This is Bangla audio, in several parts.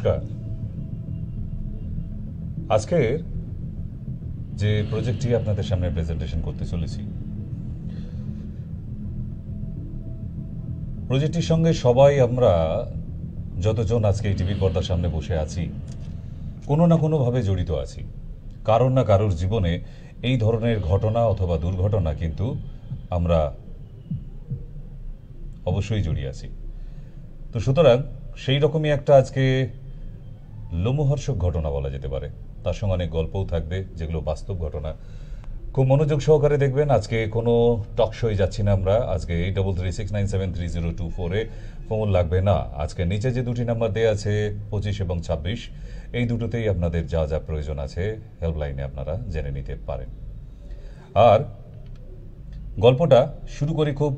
নমস্কার। আজকের যে প্রজেক্টটি আপনাদের সামনে প্রেজেন্টেশন করতে চলেছি, প্রজেক্টটির সঙ্গে সবাই আমরা যতজন আজকে এই টিভি পর্দার সামনে বসে আছি কোনো না কোনোভাবে জড়িত আছি। কারোর না কারোর জীবনে এই ধরনের ঘটনা অথবা দুর্ঘটনা কিন্তু আমরা অবশ্যই জড়িয়ে আছি। তো সুতরাং সেই রকমই একটা আজকে লোমহর্ষক ঘটনা বলা যেতে পারে, তার সঙ্গে অনেক গল্পও থাকবে যেগুলো বাস্তব ঘটনা। খুব মনোযোগ সহকারে দেখবেন। আজকে কোনো টক শোয়ে যাচ্ছি না আমরা। আজকে 8336973024-এ ফোন লাগবে না। আজকে নিচে যে দুটি নাম্বার দেওয়া আছে 25 এবং 26, এই দুটোতেই আপনাদের যা যা প্রয়োজন আছে হেল্পলাইনে আপনারা জেনে নিতে পারেন। আর গল্পটা শুরু করি খুব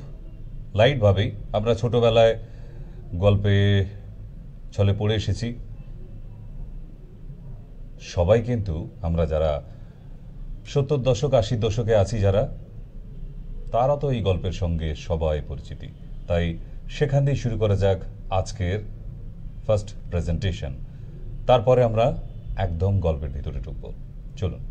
লাইটভাবেই। আমরা ছোটবেলায় গল্পে ছলে পড়ে এসেছি সবাই, কিন্তু আমরা যারা 70 দশক 80 দশকে আছি যারা, তারা তো এই গল্পের সঙ্গে সবাই পরিচিতি। তাই সেখান দিয়ে শুরু করা যাক আজকের ফার্স্ট প্রেজেন্টেশন। তারপরে আমরা একদম গল্পের ভিতরে ঢুকব। চলুন।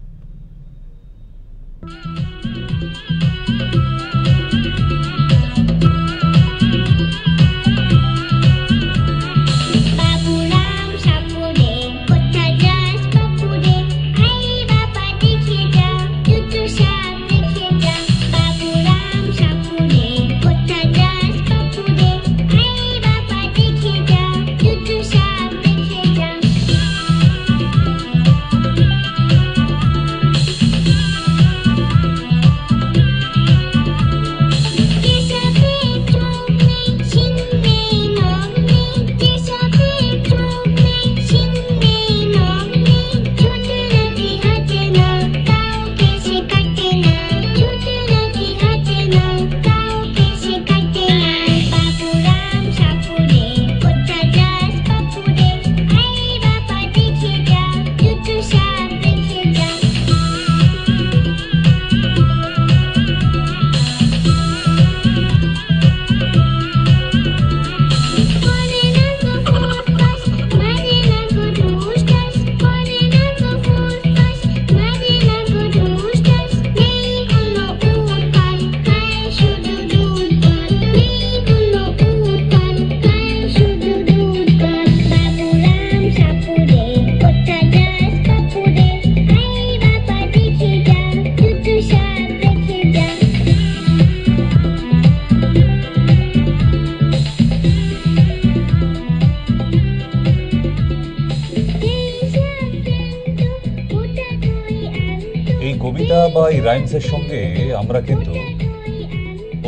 কবিতা বা এই রাইমসের সঙ্গে আমরা কিন্তু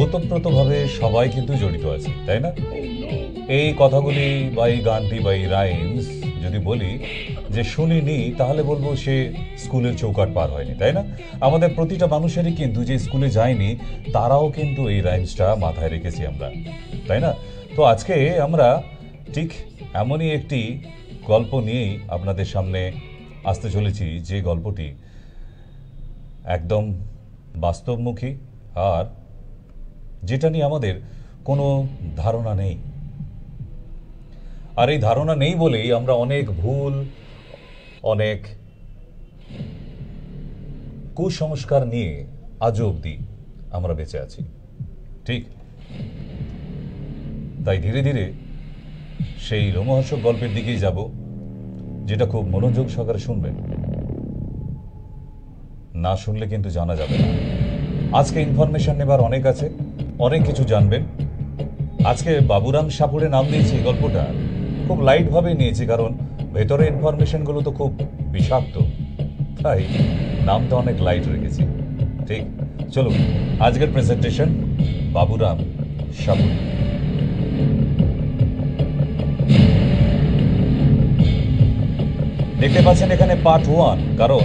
ওতপ্রোতভাবে সবাই কিন্তু জড়িত আছি, তাই না? এই কথাগুলি বা এই গানটি বা এই রাইমস যদি বলি যে শুনিনি, তাহলে বলবো সে স্কুলের চৌকাঠ পার হয়নি, তাই না? আমাদের প্রতিটা মানুষেরই কিন্তু যে স্কুলে যায়নি তারাও কিন্তু এই রাইমসটা মাথায় রেখেছি আমরা, তাই না? তো আজকে আমরা ঠিক এমনই একটি গল্প নিয়েই আপনাদের সামনে আসতে চলেছি, যে গল্পটি একদম বাস্তবমুখী আর যেটা নিয়ে আমাদের কোনো ধারণা নেই। আর এই ধারণা নেই বলেই আমরা অনেক ভুল, অনেক কুসংস্কার নিয়ে আজও অবধি আমরা বেঁচে আছি, ঠিক? তাই ধীরে ধীরে সেই রোমহর্ষক গল্পের দিকেই যাব, যেটা খুব মনোযোগ সহকারে শুনবেন। না শুনলে কিন্তু জানা যাবে না। আজকে ইনফরমেশন নেবার অনেক আছে, অনেক কিছু জানবেন। আজকে বাবুরাম সাপুড়ে নাম দিয়েছি গল্পটা, খুব লাইটভাবে নিয়েছি, কারণ ভেতরে ইনফরমেশনগুলো তো খুব বিষাক্ত, তাই নামটা অনেক লাইট রেখেছি, ঠিক? চলুন, আজকের প্রেজেন্টেশন বাবুরাম সাপুড়ে। দেখতে পাচ্ছেন এখানে পার্ট 1, কারণ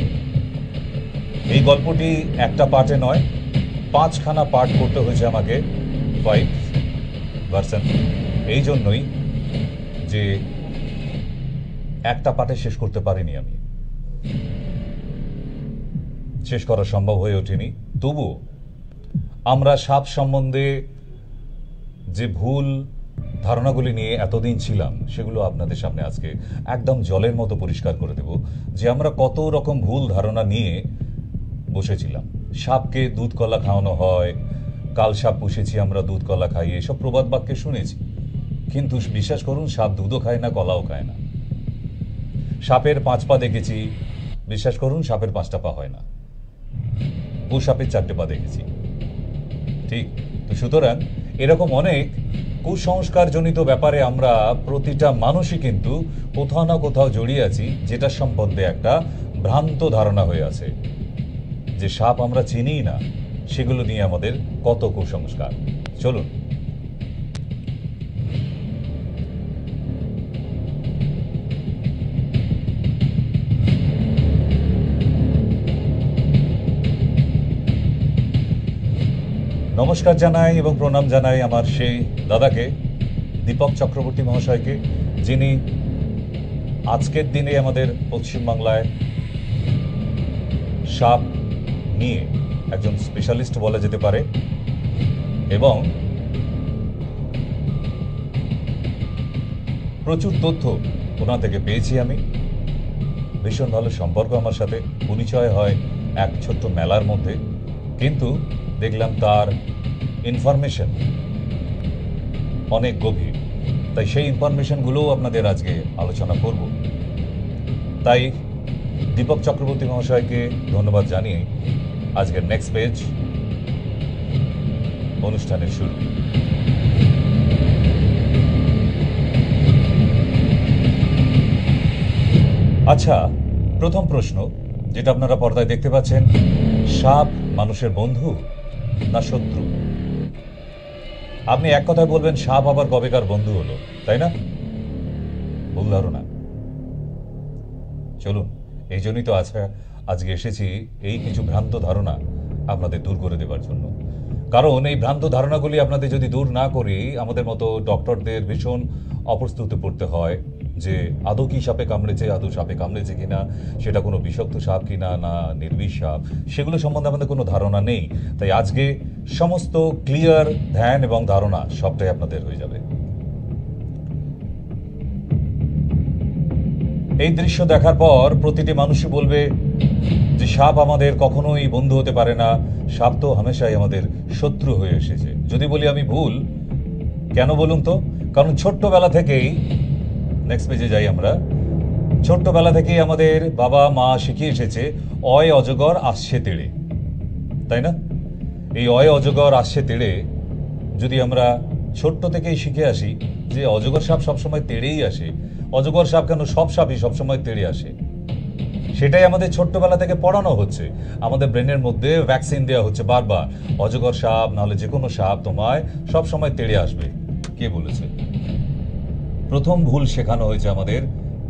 এই গল্পটি একটা পার্টে নয়, 5খানা পার্ট করতে হয়েছে আমাকে, 5 ভার্সন। এই জন্যই যে একটা পার্টে শেষ করতে পারিনি, আমি শেষ করা সম্ভব হয়ে ওঠেনি। তবুও আমরা সাপ সম্বন্ধে যে ভুল ধারণাগুলি নিয়ে এতদিন ছিলাম সেগুলো আপনাদের সামনে আজকে একদম জলের মতো পরিষ্কার করে দেব যে আমরা কত রকম ভুল ধারণা নিয়ে বসেছিলাম। সাপকে দুধ কলা খাওয়ানো হয়, কাল সাপ পুষেছি আমরা দুধ কলা খাই, এসব প্রবাদ বাক্যে শুনেছি। কিন্তু বিশ্বাস করুন, সাপ দুধও খায় না, কলাও খায় না। সাপের 5 পা দেখেছি, বিশ্বাস করুন সাপের 5টা পা হয় না। ও সাপের 4টে পা দেখেছি। ঠিক তো, সুতরাং এরকম অনেক কুসংস্কারজনিত ব্যাপারে আমরা প্রতিটা মানুষই কিন্তু কোথাও না কোথাও জড়িয়ে আছি, যেটা সম্বন্ধে একটা ভ্রান্ত ধারণা হয়ে আছে যে সাপ আমরা চিনিই না। সেগুলো নিয়ে আমাদের কত কুসংস্কার। চলুন নমস্কার জানাই এবং প্রণাম জানাই আমার সেই দাদাকে, দীপক চক্রবর্তী মহাশয়কে, যিনি আজকের দিনে আমাদের পশ্চিমবাংলায় সাপ নিয়ে একজন স্পেশালিস্ট বলা যেতে পারে। এবং প্রচুর তথ্য ওনা থেকে পেয়েছি আমি। ভীষণ ভালো সম্পর্ক আমার সাথে, পরিচয় হয় এক ছোট্ট মেলার মধ্যে। কিন্তু দেখলাম তার ইনফরমেশন অনেক গভীর, তাই সেই ইনফরমেশনগুলোও আপনাদের আজকে আলোচনা করব। তাই দীপক চক্রবর্তী মহাশয়কে ধন্যবাদ জানিয়ে আজকের নেক্সট পেজ অনুষ্ঠানের শুরু। আচ্ছা, প্রথম প্রশ্ন যেটা আপনারা পর্দায় দেখতে পাচ্ছেন, সাপ মানুষের বন্ধু না শত্রু? আপনি এক কথায় বলবেন সাপ আবার কবেকার বন্ধু হলো, তাই না? ভুল ধারণা। চলুন, এই জন্যই তো আজকে এসেছি এই কিছু ভ্রান্ত ধারণা আপনাদের দূর করে দেবার জন্য। কারণ এই ভ্রান্ত ধারণাগুলি আপনাদের যদি দূর না করি, আমাদের মতো ডক্টরদের ভীষণ অপ্রস্তুতে পড়তে হয় যে আদৌ কি সাপে কামড়েছে, আদৌ সাপে কামড়েছে কিনা, সেটা কোনো বিষাক্ত সাপ কিনা না নির্বিষ সাপ, সেগুলো সম্বন্ধে আমাদের কোনো ধারণা নেই। তাই আজকে সমস্ত ক্লিয়ার ধ্যান এবং ধারণা সবটাই আপনাদের হয়ে যাবে। এই দৃশ্য দেখার পর প্রতিটি মানুষই বলবে যে সাপ আমাদের কখনোই বন্ধু হতে পারে না, সাপ তো হামেশাই আমাদের শত্রু হয়ে এসেছে। যদি বলি আমি ভুল, কেন বলুন তো? কারণ ছোট্টবেলা থেকেই, নেক্সট পেজে যাই আমরা, ছোট্টবেলা থেকেই আমাদের বাবা মা শিখিয়ে এসেছে অয় অজগর আসছে তেড়ে, তাই না? এই অয় অজগর আসছে তেড়ে যদি আমরা ছোট্ট থেকেই শিখে আসি যে অজগর সাপ সবসময় তেড়েই আসে, অজগর সাপ কেন, সব সাপই সবসময় তেড়ে আসে, সেটাই আমাদের ছোট্টবেলা থেকে পড়ানো হচ্ছে। আমাদের ব্রেনের মধ্যে ভ্যাকসিন দেওয়া হচ্ছে বারবার, অজগর সাপ নাহলে যে কোনো সাপ তোমায় সবসময় তেড়ে আসবে। কে বলেছে? প্রথম ভুল শেখানো হয়েছে আমাদের,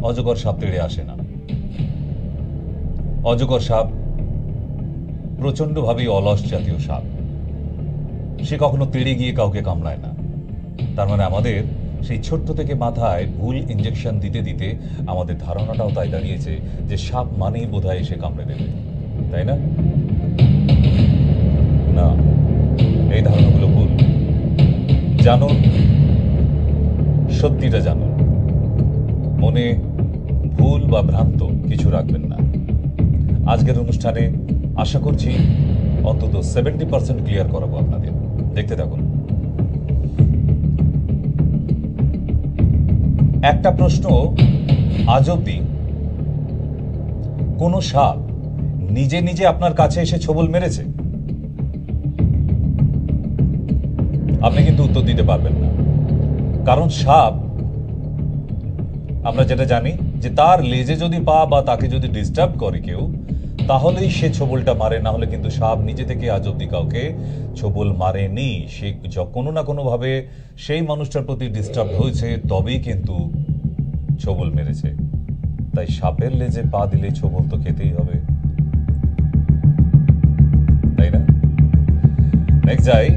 অজগর সাপ তেড়ে আসে না। অজগর সাপ প্রচণ্ডভাবেই অলস জাতীয় সাপ, সে কখনো তেড়ে গিয়ে কাউকে কামড়ায় না। তার মানে আমাদের সেই ছোট্ট থেকে মাথায় ভুল ইঞ্জেকশন দিতে দিতে আমাদের ধারণাটাও তাই দাঁড়িয়েছে যে সাপ মানেই বোধহয় এসে কামড়ে দেবে, তাই না? না, এই ধারণাগুলো ভুল। জানুন, সত্যিটা জানুন, মনে ভুল বা ভ্রান্ত কিছু রাখবেন না। আজকের অনুষ্ঠানে আশা করছি অন্তত 70% ক্লিয়ার করাবো আপনাদের। দেখতে থাকুন। একটা প্রশ্ন, আজ অব্দি কোন সাপ নিজে নিজে আপনার কাছে এসে ছোবল মেরেছে? আপনি কিন্তু উত্তর দিতে পারবেন না। কারণ সাপ, আমরা যেটা জানি যে তার লেজে যদি পা বা তাকে যদি ডিস্টার্ব করে কেউ, তাহলেই সে ছোবলটা মারে, না হলে কিন্তু সাপ নিজে থেকে আজ অব্দি কাউকে ছোবল মারেনি। সে কোনো না কোনোভাবে সেই মানুষটার প্রতি ডিস্টার্ব হয়েছে, তবেই কিন্তু ছোবল মেরেছে। তাই সাপের লেজে পা দিলে ছোবল তো খেতেই হবে, তাই না? নেক্সট যাই।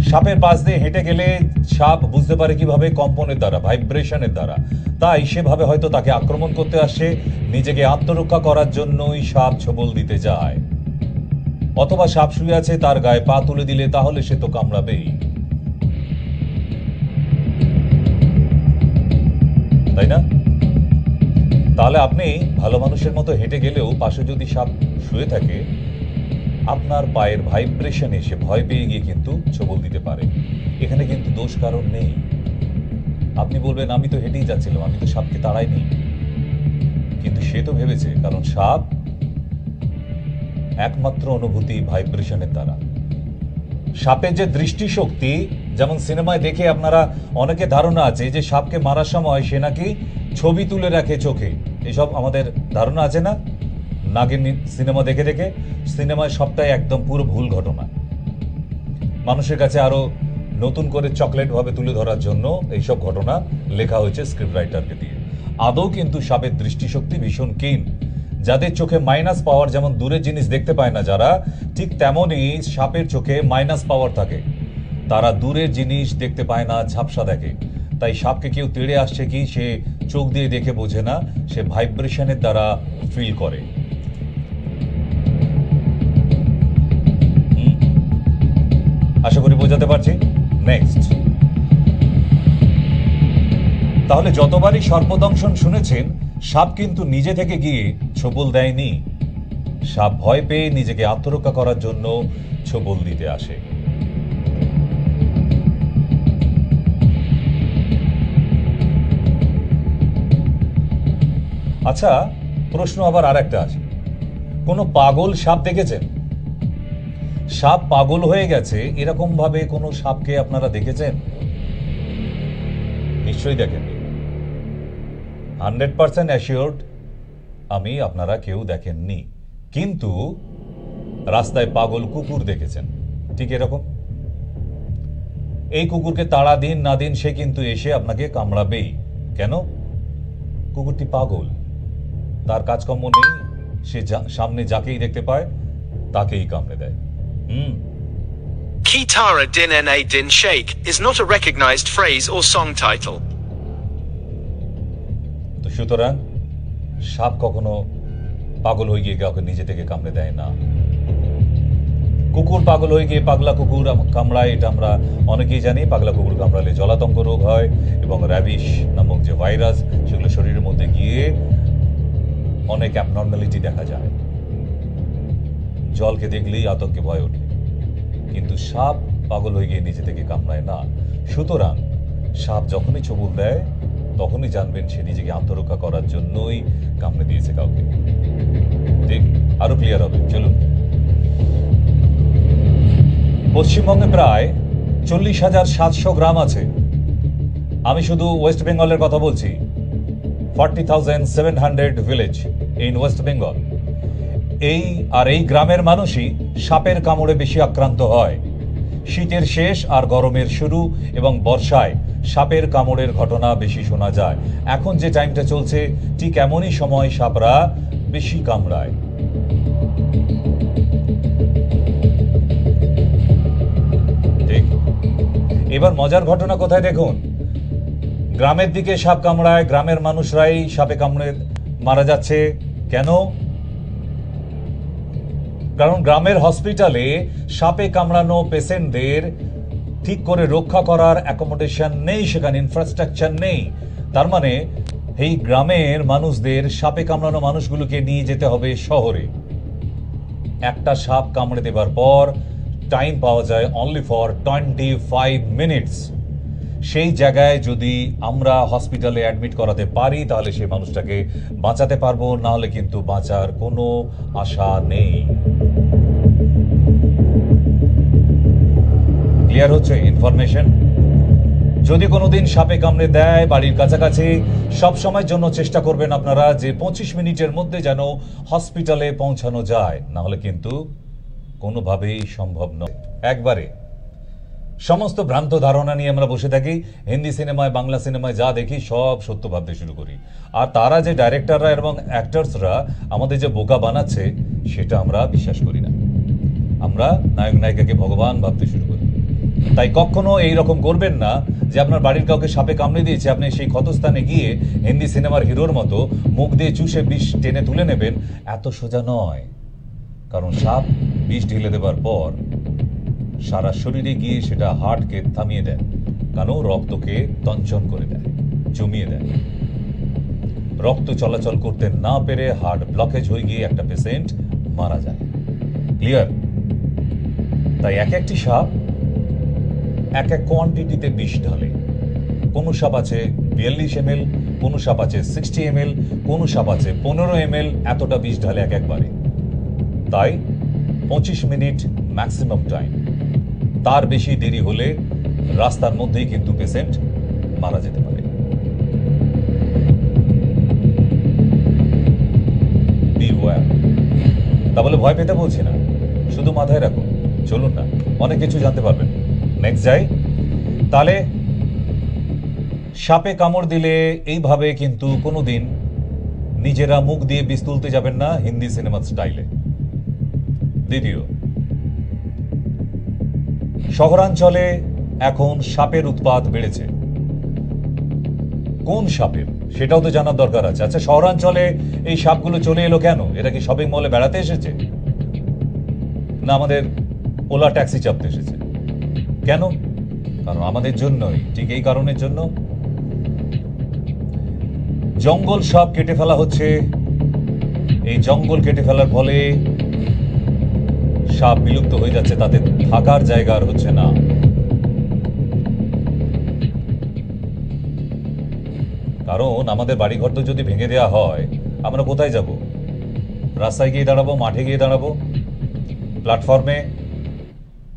সাপের পাশ দিয়ে হেঁটে গেলে সাপ বুঝতে পারে কিভাবে? কম্পনের দ্বারা, ভাইব্রেশনের দ্বারা। তাই সেভাবে হয়তো তাকে আক্রমণ করতে আসে, নিজেকে আত্মরক্ষা করার জন্যই সাপ ছোবল দিতে যায়। অথবা সাপ শুয়ে আছে, তার গায়ে পা তুলে দিলে তাহলে সে তো কামড়াবেই। তাই না? তাহলে আপনি ভালো মানুষের মতো হেঁটে গেলেও পাশে যদি সাপ শুয়ে থাকে, আপনার পায়ের ভাইব্রেশন এসে ভয় পেয়ে গিয়ে কিন্তু ছোবল দিতে পারে। এখানে কিন্তু দোষ কারণ নেই। আপনি বলবেন আমি তো হেঁটেই যাচ্ছিলাম, আমি তো সাপকে তাড়াইনি, কিন্তু সে তো ভেবেছে, কারণ সাপ একমাত্র অনুভূতি ভাইব্রেশনের দ্বারা। সাপের যে দৃষ্টিশক্তি, যেমন সিনেমায় দেখে আপনারা অনেকে ধারণা আছে যে সাপকে মারার সময় সে নাকি ছবি তুলে রাখে চোখে, এসব আমাদের ধারণা আছে না নাগিন সিনেমা দেখে দেখে? সিনেমায় সবটাই একদম পুরো ভুল ঘটনা। মানুষের কাছে আরো নতুন করে চকলেট ভাবে তুলে ধরার জন্য এইসব ঘটনা লেখা হয়েছে স্ক্রিপ্ট রাইটারকে দিয়ে। আদৌ কিন্তু সাপের দৃষ্টিশক্তি ভীষণ ক্ষীণ। যাদের চোখে মাইনাস পাওয়ার, যেমন দূরের জিনিস দেখতে পায় না যারা, ঠিক তেমনই সাপের চোখে মাইনাস পাওয়ার থাকে। তারা দূরের জিনিস দেখতে পায় না, ঝাপসা দেখে। তাই সাপকে কেউ তেড়ে আসছে কি সে চোখ দিয়ে দেখে বোঝে না, সে ভাইব্রেশনের দ্বারা ফিল করে। আশা করি বোঝাতে পারছি। নেক্সট, তাহলে যতবারই সর্পদংশন শুনেছেন, সাপ কিন্তু নিজে থেকে গিয়ে ছোবল দেয়নি। সাপ ভয় পেয়ে নিজেকে আত্মরক্ষা করার জন্য ছোবল দিতে আসে। আচ্ছা, প্রশ্ন আবার আর একটা আছে, কোনো পাগল সাপ দেখেছেন? সাপ পাগল হয়ে গেছে এরকম ভাবে কোনো সাপকে আপনারা দেখেছেন? নিশ্চয়ই দেখেননি। 100% অ্যাসিওরড আমি আপনারা কেউ দেখেননি। কিন্তু রাস্তায় পাগল কুকুর দেখেছেন, ঠিক এরকম। এই কুকুরকে তাড়া দিন না দিন সে কিন্তু এসে আপনাকে কামড়াবেই। কেন? কুকুরটি পাগল, তার কাজকর্ম নেই, সে সামনে যাকেই দেখতে পায় তাকেই কামড়ে দেয়। Kitara din na din shake is not a recognized phrase or song title. তো সুতরাং সাপ কখনো পাগল হয়ে গিয়ে কাউকে নিজে থেকে কামড়ে দেয় না। কুকুর পাগল হয়ে গিয়ে পাগলা কুকুর কামড়ায়, এটা আমরা অনেকেই জানি। পাগলা কুকুর কামড়ালে জলাতঙ্ক রোগ হয় এবং র্যাবিশ নামক যে ভাইরাস, সেগুলো শরীরের মধ্যে গিয়ে অনেক অ্যাবনর্মালিটি দেখা যায়। জলকে দেখলেই আতঙ্কে ভয় ওঠে। কিন্তু সাপ পাগল হয়ে গিয়ে নিজে থেকে কামড়ায় না। সুতরাং সাপ যখনই ছোবল দেয় তখনই জানবেন সে নিজেকে আত্মরক্ষা করার জন্যই কামড়ে দিয়েছে কাউকে। ঠিক আরো ক্লিয়ার হবে, চলুন। পশ্চিমবঙ্গে প্রায় 40,700 গ্রাম আছে। আমি শুধু ওয়েস্ট বেঙ্গলের কথা বলছি। 40,700 ভিলেজ ইন ওয়েস্ট বেঙ্গল। এই গ্রামের মানুষই সাপের কামড়ে বেশি আক্রান্ত হয়। শীতের শেষ আর গরমের শুরু এবং বর্ষায় সাপের কামড়ের ঘটনা বেশি শোনা যায়। এখন যে টাইমটা চলছে ঠিক এমনই সময় সাপরা বেশি কামড়ায়। ঠিক। এবার মজার ঘটনা কোথায় দেখুন। গ্রামের দিকে সাপ কামড়ায়, গ্রামের মানুষরাই সাপে কামড়ে মারা যাচ্ছে। কেন? কারণ গ্রামের হসপিটালে সাপে কামড়ানো পেশেন্টদের ঠিক করে রক্ষা করার অ্যাকোমোডেশন নেই, সেখানে ইনফ্রাস্ট্রাকচার নেই। তার মানে এই গ্রামের মানুষদের সাপে কামড়ানো মানুষগুলোকে নিয়ে যেতে হবে শহরে। একটা সাপ কামড়ে দেবার পর টাইম পাওয়া যায় অনলি ফর 25 মিনিটস। সেই জায়গায় যদি আমরা হসপিটালে অ্যাডমিট করাতে পারি তাহলে সেই মানুষটাকে বাঁচাতে পারবো, না হলে কিন্তু বাঁচার কোনো আশা নেই। ক্লিয়ার হচ্ছে ইনফরমেশন? যদি কোনোদিন সাপে কামড়ে দেয় বাড়ির কাছাকাছি, সব সময়ের জন্য চেষ্টা করবেন আপনারা যে 25 মিনিটের মধ্যে যেন হসপিটালে পৌঁছানো যায়, না হলে কিন্তু কোনোভাবেই সম্ভব নয়। একবারে সমস্ত ভ্রান্ত ধারণা নিয়ে আমরা বসে থাকি। হিন্দি সিনেমায়, বাংলা সিনেমায় যা দেখি সব সত্য ভাবতে শুরু করি। আর তারা যে ডাইরেক্টররা এবং অ্যাক্টরসরা আমাদের যে বোকা বানাচ্ছে সেটা আমরা বিশ্বাস করি না। আমরা নায়ক নায়িকাকে ভগবান ভাবতে শুরু করি। তাই কখনো এই রকম করবেন না যে আপনার বাড়ির কাউকে সাপে কামড়ে দিয়েছে, আপনি সেই ক্ষতস্থানে গিয়ে হিন্দি সিনেমার হিরোর মতো মুখ দিয়ে চুষে বিষ টেনে তুলে নেবেন। এত সোজা নয়। কারণ সাপ বিষ ঢেলে দেবার পর সারা শরীরে গিয়ে সেটা হার্টকে থামিয়ে দেয়, কারণ রক্তকে তঞ্চন করে দেয়, জমিয়ে দেয়। রক্ত চলাচল করতে না পেরে হার্ট ব্লকেজ হয়ে গিয়ে একটা পেশেন্ট মারা যায়। ক্লিয়ার? তাই এক একটি সাপ এক এক কোয়ান্টিটিতে বিষ ঢালে। কোনো সাপ আছে 42 ml, কোনো সাপ আছে 60 ml, কোনো সাপ আছে 15 ml, এতটা বিষ ঢালে এক একবারে। তাই 25 মিনিট ম্যাক্সিমাম টাইম, তার বেশি দেরি হলে রাস্তার মধ্যেই কিন্তু পেশেন্ট মারা যেতে পারে। তা বলে ভয় পেতে বলছি না, শুধু মাথায় রাখুন। চলুন না, অনেক কিছু জানতে পারবেন। নেক্সট যাই। তাহলে সাপে কামড় দিলে এইভাবে কিন্তু কোনোদিন নিজেরা মুখ দিয়ে বিষ তুলতে যাবেন না, হিন্দি সিনেমার স্টাইলে। দ্বিতীয়, শহরাঞ্চলে এখন সাপের উৎপাত বেড়েছে। কোন সাপের সেটাও তো জানার দরকার আছে। আচ্ছা, শহরাঞ্চলে এই সাপগুলো চলে এলো কেন? এরা কি শপিং মলে বেড়াতে এসেছে, না আমাদের ওলা ট্যাক্সি চাপতে এসেছে? কেন? কারণ আমাদের জন্যই। ঠিক এই কারণের জন্য জঙ্গল সব কেটে ফেলা হচ্ছে। এই জঙ্গল কেটে ফেলার ফলে সাপ বিলুপ্ত হয়ে যাচ্ছে, তাতে থাকার জায়গা আর হচ্ছে না। কারণ আমাদের বাড়িঘর তো যদি ভেঙে দেওয়া হয়, আমরা কোথায় যাব? রাস্তায় গিয়ে দাঁড়াবো, মাঠে গিয়ে দাঁড়াবো, প্ল্যাটফর্মে,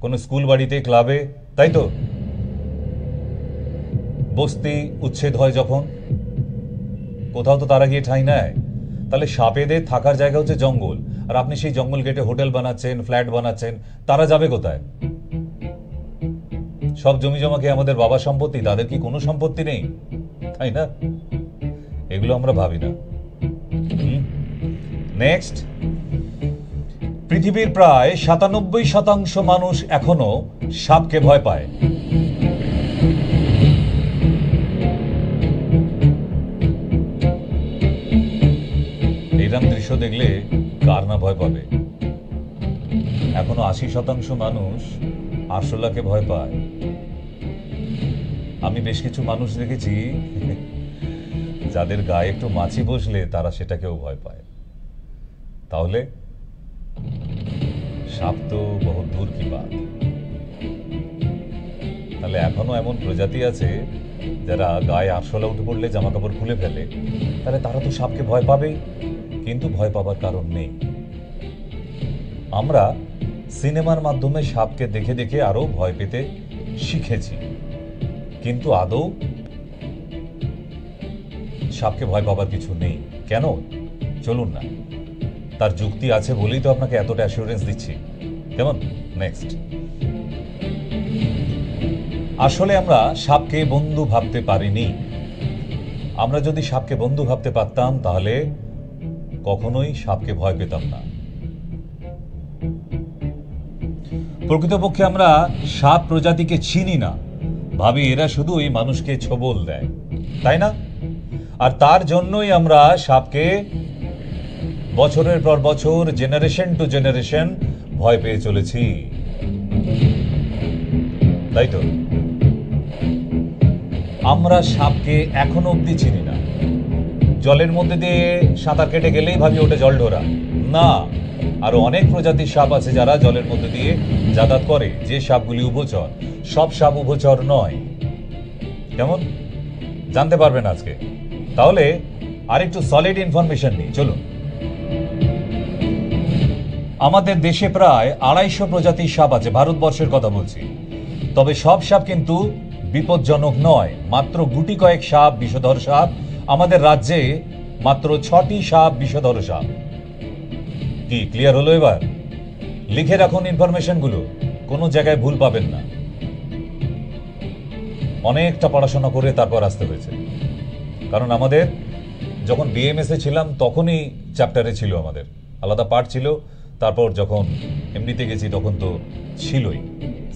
কোনো স্কুল বাড়িতে, ক্লাবে, তাই তো? বস্তি উচ্ছেদ হয় যখন, কোথাও তো তারা গিয়ে ঠাঁই নেয়। তাহলে সাপেদের থাকার জায়গা হচ্ছে জঙ্গল, আর আপনি সেই জঙ্গল কেটে হোটেল বানাচ্ছেন, ফ্ল্যাট বানাচ্ছেন, তারা যাবে কোথায়? সব জমি জমা কি আমাদের বাবার সম্পত্তি? তাদের কি কোনো সম্পত্তি নেই? তাই না? এগুলো আমরা ভাবি না। নেক্সট, পৃথিবীর প্রায় 97% মানুষ এখনো সাপকে ভয় পায়। এইরকম দৃশ্য দেখলে কার না ভয় পাবে? এখনো 80% মানুষ আরশোলাকে ভয় পায়। আমি বেশ কিছু মানুষ দেখেছি যাদের গায়ে একটু মাছি বসলে তারা সেটাকেও ভয় পায়। তাহলে সাপ তো বহু দূর কি বাত। তাহলে এখনো এমন প্রজাতি আছে যারা গায়ে আরশোলা উঠে পড়লে জামা কাপড় খুলে ফেলে, তাহলে তারা তো সাপকে ভয় পাবেই। কিন্তু ভয় পাবার কারণ নেই। আমরা সিনেমার মাধ্যমে সাপকে দেখে দেখে আরো ভয় পেতে শিখেছি, কিন্তু আদৌ সাপকে ভয় পাবার কিছু নেই। কেন? চলুন না, তার যুক্তি আছে বলেই তো আপনাকে এতটা অ্যাসিওরেন্স দিচ্ছি। কেমন? নেক্সট, আসলে আমরা সাপকে বন্ধু ভাবতে পারিনি। আমরা যদি সাপকে বন্ধু ভাবতে পারতাম তাহলে কখনোই সাপকে ভয় পেতাম না। প্রকৃতপক্ষে আমরা সাপ প্রজাতিকে চিনি না, ভাবি এরা শুধুই মানুষকে ছোবল দেয়, তাই না? আর তার জন্যই আমরা সাপকে বছরের পর বছর, জেনারেশন টু জেনারেশন ভয় পেয়ে চলেছি, তাই তো? আমরা সাপকে এখনো অব্দি চিনি না। জলের মধ্যে দিয়ে সাঁতার কেটে গেলেই ভাবি ওটা জলঢোরা। না, আরো অনেক প্রজাতির সাপ আছে যারা জলের মধ্যে দিয়ে যাতায়াত করে, যে সাপগুলি উভচর। সব সাপ উভচর নয়। কেমন? জানতে পারবেন আজকে। তাহলে আরেকটু সলিড ইনফরমেশন নিই, চলুন। আমাদের দেশে প্রায় 250 প্রজাতির সাপ আছে, ভারতবর্ষের কথা বলছি। তবে সব সাপ কিন্তু বিপজ্জনক নয়। মাত্র গুটি কয়েক সাপ বিষধর সাপ। আমাদের রাজ্যে মাত্র 6টি সাপ বিষধর সাপ। কি ক্লিয়ার হলো এবার? লিখে রাখুন ইনফরমেশনগুলো, কোনো জায়গায় ভুল পাবেন না। অনেকটা পড়াশোনা করে তারপর আসতে হয়েছে, কারণ আমাদের যখন বিএমএস এ ছিলাম তখনই চ্যাপ্টারে ছিল, আমাদের আলাদা পার্ট ছিল। তারপর যখন এমডিতে গেছি তখন তো ছিলই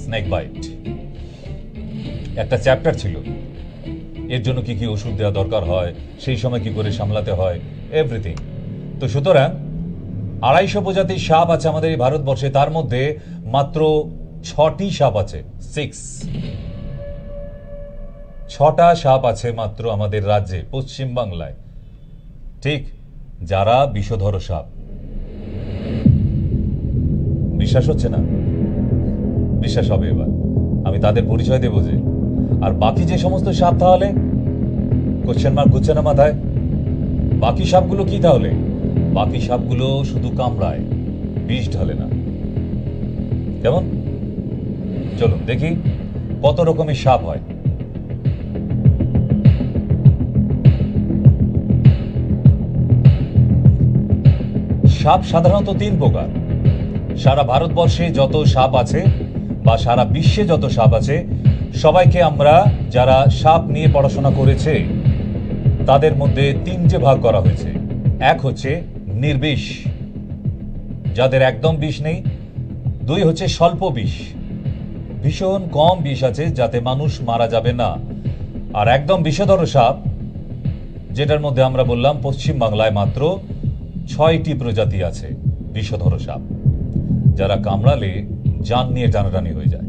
স্নেক বাইট, একটা চ্যাপ্টার ছিল। এর জন্য কি কি ওষুধ দেওয়া দরকার হয়, সেই সময় কি করে সামলাতে হয়, এভরিথিং। তো সুতরাং 250 প্রজাতির সাপ আছে আমাদের এই ভারতবর্ষে, তার মধ্যে মাত্র 6টি সাপ আছে, 6টা সাপ আছে মাত্র আমাদের রাজ্যে, পশ্চিম বাংলায়। ঠিক, যারা বিষধর সাপ। বিশ্বাস হচ্ছে না? বিশ্বাস হবে এবার। আমি তাদের পরিচয় দেব যে। আর বাকি যে সমস্ত সাপ, তাহলে কোশ্চেন মার্ক ঘুরছে না মাথায়? বাকি সাপগুলো কি তাহলে? বাকি সাপগুলো শুধু কামড়ায়, বিষ ঢালে না। কেমন? চলুন দেখি কত রকমের সাপ হয়। সাপ সাধারণত 3 প্রকার। সারা ভারতবর্ষে যত সাপ আছে বা সারা বিশ্বে যত সাপ আছে, সবাইকে আমরা যারা সাপ নিয়ে পড়াশোনা করেছে তাদের মধ্যে 3টে ভাগ করা হয়েছে। এক হচ্ছে নির্বিষ, যাদের একদম বিষ নেই। 2 হচ্ছে স্বল্প বিষ, ভীষণ কম বিষ আছে যাতে মানুষ মারা যাবে না। আর একদম বিষধর সাপ, যেটার মধ্যে আমরা বললাম পশ্চিম বাংলায় মাত্র 6টি প্রজাতি আছে বিষধর সাপ, যারা কামড়ালে জান নিয়ে টানাটানি হয়ে যায়।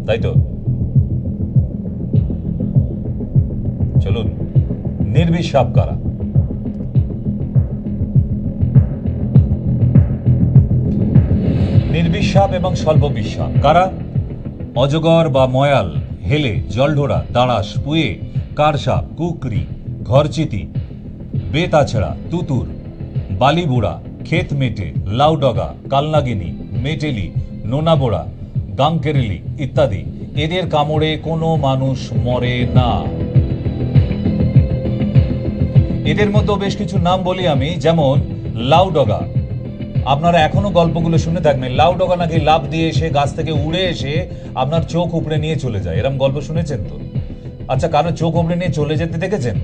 তাই তো? চলুন, নির্বিষ সাপ কারা? নির্বিষ সাপ এবং স্বল্প বিষ সাপ কারা? অজগর বা ময়াল, হেলে, জলঢোড়া, দাঁড়াস, পুয়ে, কারসাপ, কুকরি, ঘরচিতি, বেতাছড়া, তুতুর, বালিবুড়া, ক্ষেত মেটে, লাউডগা, কালনাগিনী, মেটেলি, নোনাবোড়া, গাংকেরেলি ইত্যাদি। এদের কামড়ে কোনো মানুষ মরে না। এদের মধ্যে বেশ কিছু নাম বলি আমি, যেমন লাউডগা। আপনারা এখনো গল্পগুলো শুনে থাকবেন, লাউডগা নাকি লাফ দিয়ে এসে গাছ থেকে উড়ে এসে আপনার চোখ উপড়ে নিয়ে চলে যায়। এরকম গল্প শুনেছেন তো? আচ্ছা, কারো চোখ উপড়ে নিয়ে চলে যেতে দেখেছেন?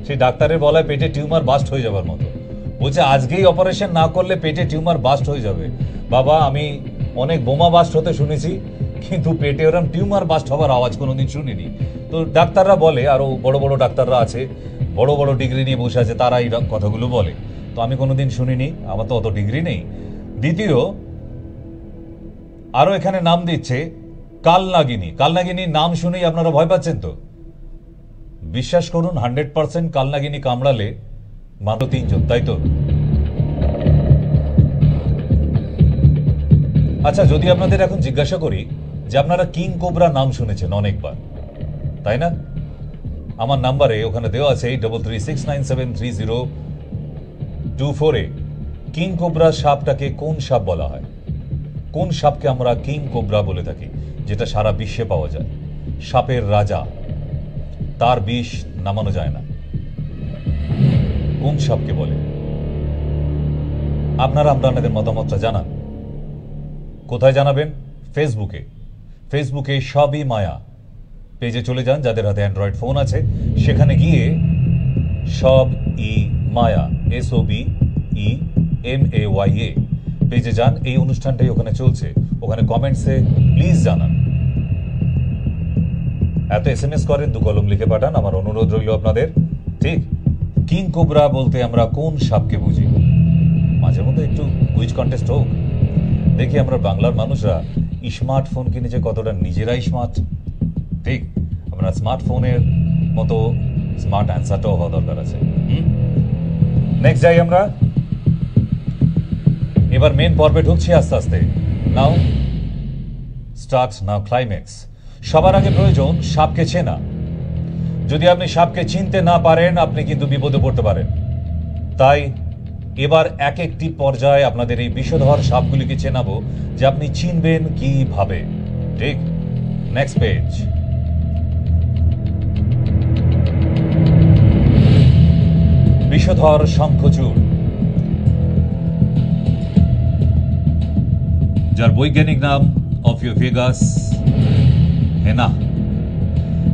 সেই ডাক্তারের বলায় পেটে টিউমার বাস্ট হয়ে যাবার মতো। বলছে আজকেই অপারেশন না করলে পেটে টিউমার বাস্ট হয়ে যাবে। বাবা, আমি অনেক বোমা বাস্ট হতে শুনেছি, কিন্তু পেটে ওরকম টিউমার বাস্ট হবার আওয়াজ কোনোদিন শুনিনি। তো ডাক্তাররা বলে, আরো বড় বড় ডাক্তাররা আছে, বড় বড় ডিগ্রি নিয়ে বসে আছে, তারা এই কথাগুলো বলে। তো আমি কোনোদিন শুনিনি, আমার তো অত ডিগ্রি নেই। দ্বিতীয়, আরো এখানে নাম দিচ্ছে কালনাগিনী। কালনাগিনীর নাম শুনেই আপনারা ভয় পাচ্ছেন তো? বিশ্বাস করুন, 100% কালনাগিনী কামড়ালে মাত্র 3 জন। তাই তো? আচ্ছা, যদি আপনাদের এখন জিজ্ঞাসা করি যে আপনারা কিং কোবরা নাম শুনেছেন অনেকবার, তাই না? আমার নাম্বারে ওখানে দেওয়া আছে 8336973024-এ কিং কোবরা সাপটাকে কোন সাপ বলা হয়? কোন সাপকে আমরা কিং কোবরা বলে থাকি, যেটা সারা বিশ্বে পাওয়া যায়? সাপের রাজা, তার বিষ নামানো যায় না। কোন সাপকে বলে? আপনারা আপনাদের মতামতটা জানান। কোথায় জানাবেন? ফেসবুকে। ফেসবুকে সবই মায়া পেজে চলে যান, যাদের হাতে অ্যান্ড্রয়েড ফোন আছে। সেখানে গিয়ে সব ই মায়া, SOBEMAYA পেজে যান। এই অনুষ্ঠানটাই ওখানে চলছে। ওখানে কমেন্টসে প্লিজ জানান। এত SMS করেন, 2 কলম লিখে পাঠান, আমার অনুরোধ রইল আপনাদের। ঠিক, কিং কোবরা বলতে আমরা কোন সাপকে বুঝি? মাঝে মধ্যে একটু কুইজ কন্টেস্ট হোক, দেখি আমরা বাংলার মানুষরা স্মার্টফোন কিনেছে কতটা নিজেরাই স্মার্ট। ঠিক, আমরা স্মার্টফোনের মতো স্মার্ট অ্যান্সারটাও হওয়া দরকার আছে। নেক্সট যাই আমরা। এবার মেন পর্বে ঢুকছি আস্তে আস্তে। নাও স্টার্ট, নাও ক্লাইম্যাক্স। সবার আগে প্রয়োজন সাপকে চেনা। যদি আপনি সাপকে চিনতে না পারেন, আপনি কিন্তু বিপদে পড়তে পারেন। তাই এবার এক একটি পর্যায়ে আপনাদের এই বিষধর সাপগুলিকে চেনাবো, যে আপনি চিনবেন কিভাবে। ঠিক, নেক্সট পেজ। বিষধর শঙ্খচূড়, যার বৈজ্ঞানিক নাম অফিওভেগাস হেনা।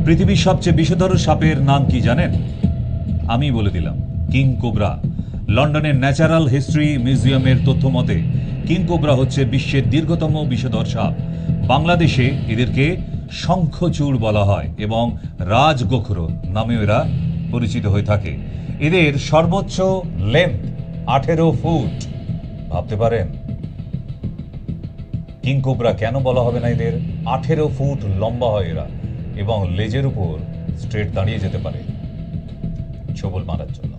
পৃথিবীর সবচেয়ে বিষধর সাপের নাম কি জানেন? আমি বলে দিলাম, কিং কোবরা। লন্ডনের ন্যাচারাল হিস্ট্রি মিউজিয়ামের তথ্য মতে কিং কোবরা হচ্ছে বিশ্বের দীর্ঘতম বিষধর সাপ। বাংলাদেশে এদেরকে শঙ্খচূড় বলা হয় এবং রাজগোখরো নামেও এরা পরিচিত হয়ে থাকে। এদের সর্বোচ্চ লেন্থ 18 ফুট। ভাবতে পারেন কিং কোবরা কেন বলা হবে না এদের? 18 ফুট লম্বা হয় এরা এবং লেজের উপর স্ট্রেট দাঁড়িয়ে যেতে পারে। ছোবল মারার জন্য।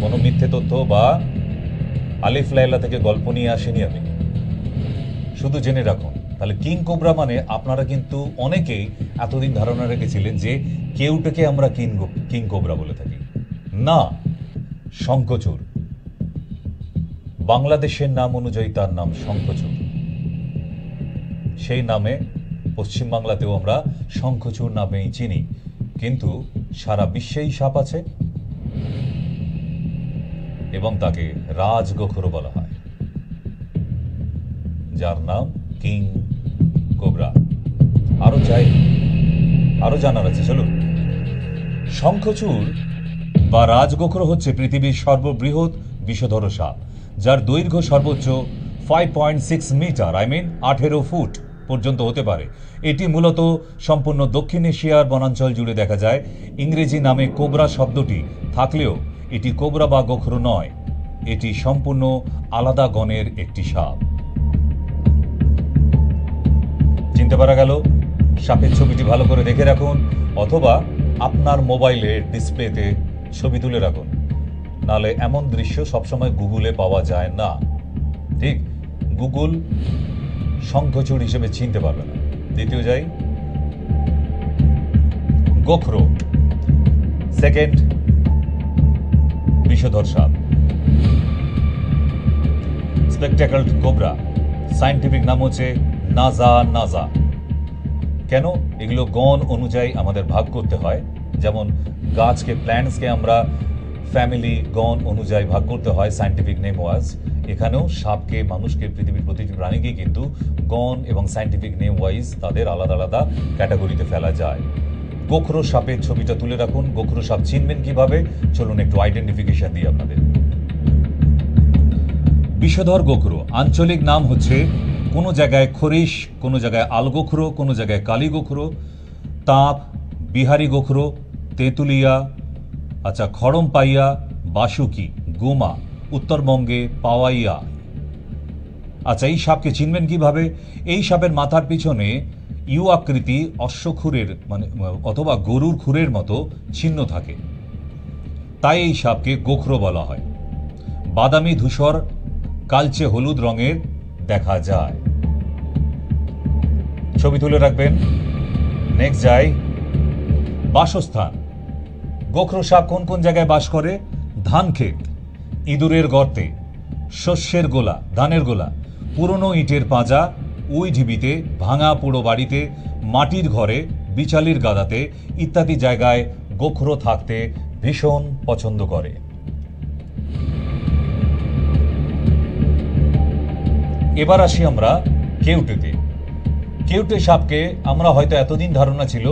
কোনো মিথ্যে তথ্য বা আলিফ লায়লা থেকে গল্প নিয়ে আসেনি আমি, শুধু জেনে রাখুন। তাহলে কিং কোবরা মানে আপনারা কিন্তু অনেকেই এতদিন ধারণা রেখেছিলেন যে কেউটাকে আমরা কিং কোবরা বলে থাকি। না, শঙ্খচূড়। বাংলাদেশের নাম অনুযায়ী তার নাম শঙ্খচূড়। সেই নামে পশ্চিমবাংলাতেও আমরা শঙ্খচূড় নামেই চিনি, কিন্তু সারা বিশ্বেই সাপ আছে এবং তাকে রাজগোখরো বলা হয়, যার নাম কিং কোবরা। আরো জানার আছে, চলুন। শঙ্খচূড় বা রাজগোখরো হচ্ছে পৃথিবীর সর্ববৃহৎ বিষধর সাপ, যার দৈর্ঘ্য সর্বোচ্চ 5.6 মিটার, 18 ফুট পর্যন্ত হতে পারে। এটি মূলত সম্পূর্ণ দক্ষিণ এশিয়ার বনাঞ্চল জুড়ে দেখা যায়। ইংরেজি নামে কোবরা শব্দটি থাকলেও এটি কোবরা বা গোখরো নয়, এটি সম্পূর্ণ আলাদা গণের একটি সাপ। চিনতে পারা গেল? সাপের ছবিটি ভালো করে দেখে রাখুন, অথবা আপনার মোবাইলের ডিসপ্লেতে ছবি তুলে রাখুন, নাহলে এমন দৃশ্য সবসময় গুগলে পাওয়া যায় না। ঠিক, গুগল শঙ্খচূড় হিসেবে চিনতে পারবে না। দ্বিতীয় যাই, গোখরো, সেকেন্ড বিষধর সাপ। স্পেকট্যাকলড কোবরা, সায়েন্টিফিক নাম হচ্ছে নাজা। কেন? এগুলো গণ অনুযায়ী আমাদের ভাগ করতে হয়। যেমন গাছকে, প্ল্যান্টসকে আমরা ফ্যামিলি গণ অনুযায়ী ভাগ করতে হয়, সায়েন্টিফিক নেম ওয়াইজ। এখানেও সাপকে, মানুষকে, পৃথিবীর প্রতিটি প্রাণীকে কিন্তু গণ এবং সায়েন্টিফিক নেম ওয়াইজ তাদের আলাদা আলাদা ক্যাটাগরিতে ফেলা যায়। গোখরো সাপের ছবিটা তুলে রাখুন। গোখরো সাপ চিনবেন কিভাবে? চলুন একটু আইডেন্টিফিকেশন দিই আপনাদের। বিষধর গোখরো আঞ্চলিক নাম হচ্ছে কোনো জায়গায় খরিশ, কোনো জায়গায় আলগোখরো, কোনো জায়গায় কালী গোখরো, তাপ, বিহারি গোখরো, তেঁতুলিয়া, খড়ম পাইয়া, বাসুকি, গোমা, উত্তরবঙ্গে পাওয়াইয়া। এই সাপকে চিনবেন কিভাবে? এই সাপের মাথার পিছনে ইউ আকৃতি অশ্বক্ষুরের অথবা গরুর খুরের মতো চিহ্ন থাকে, তাই এই সাপকে গোখরো বলা হয়। বাদামি, ধূসর, কালচে হলুদ রঙের দেখা যায়। ছবি তুলে রাখবেন। নেক্সট যাই, বাসস্থান। গোখরো সাপ কোন কোন জায়গায় বাস করে? ধান ক্ষেত, ইঁদুরের গর্তে, শস্যের গোলা, ধানের গোলা, পুরনো ইটের পাঁজা, উই ঢিবিতে, ভাঙা পোড়ো বাড়িতে, মাটির ঘরে, বিচালির গাদাতে ইত্যাদি জায়গায় গোখরো থাকতে ভীষণ পছন্দ করে। এবার আসি আমরা কেউটেতে। কেউটে সাপকে আমরা হয়তো এতদিন ধারণা ছিল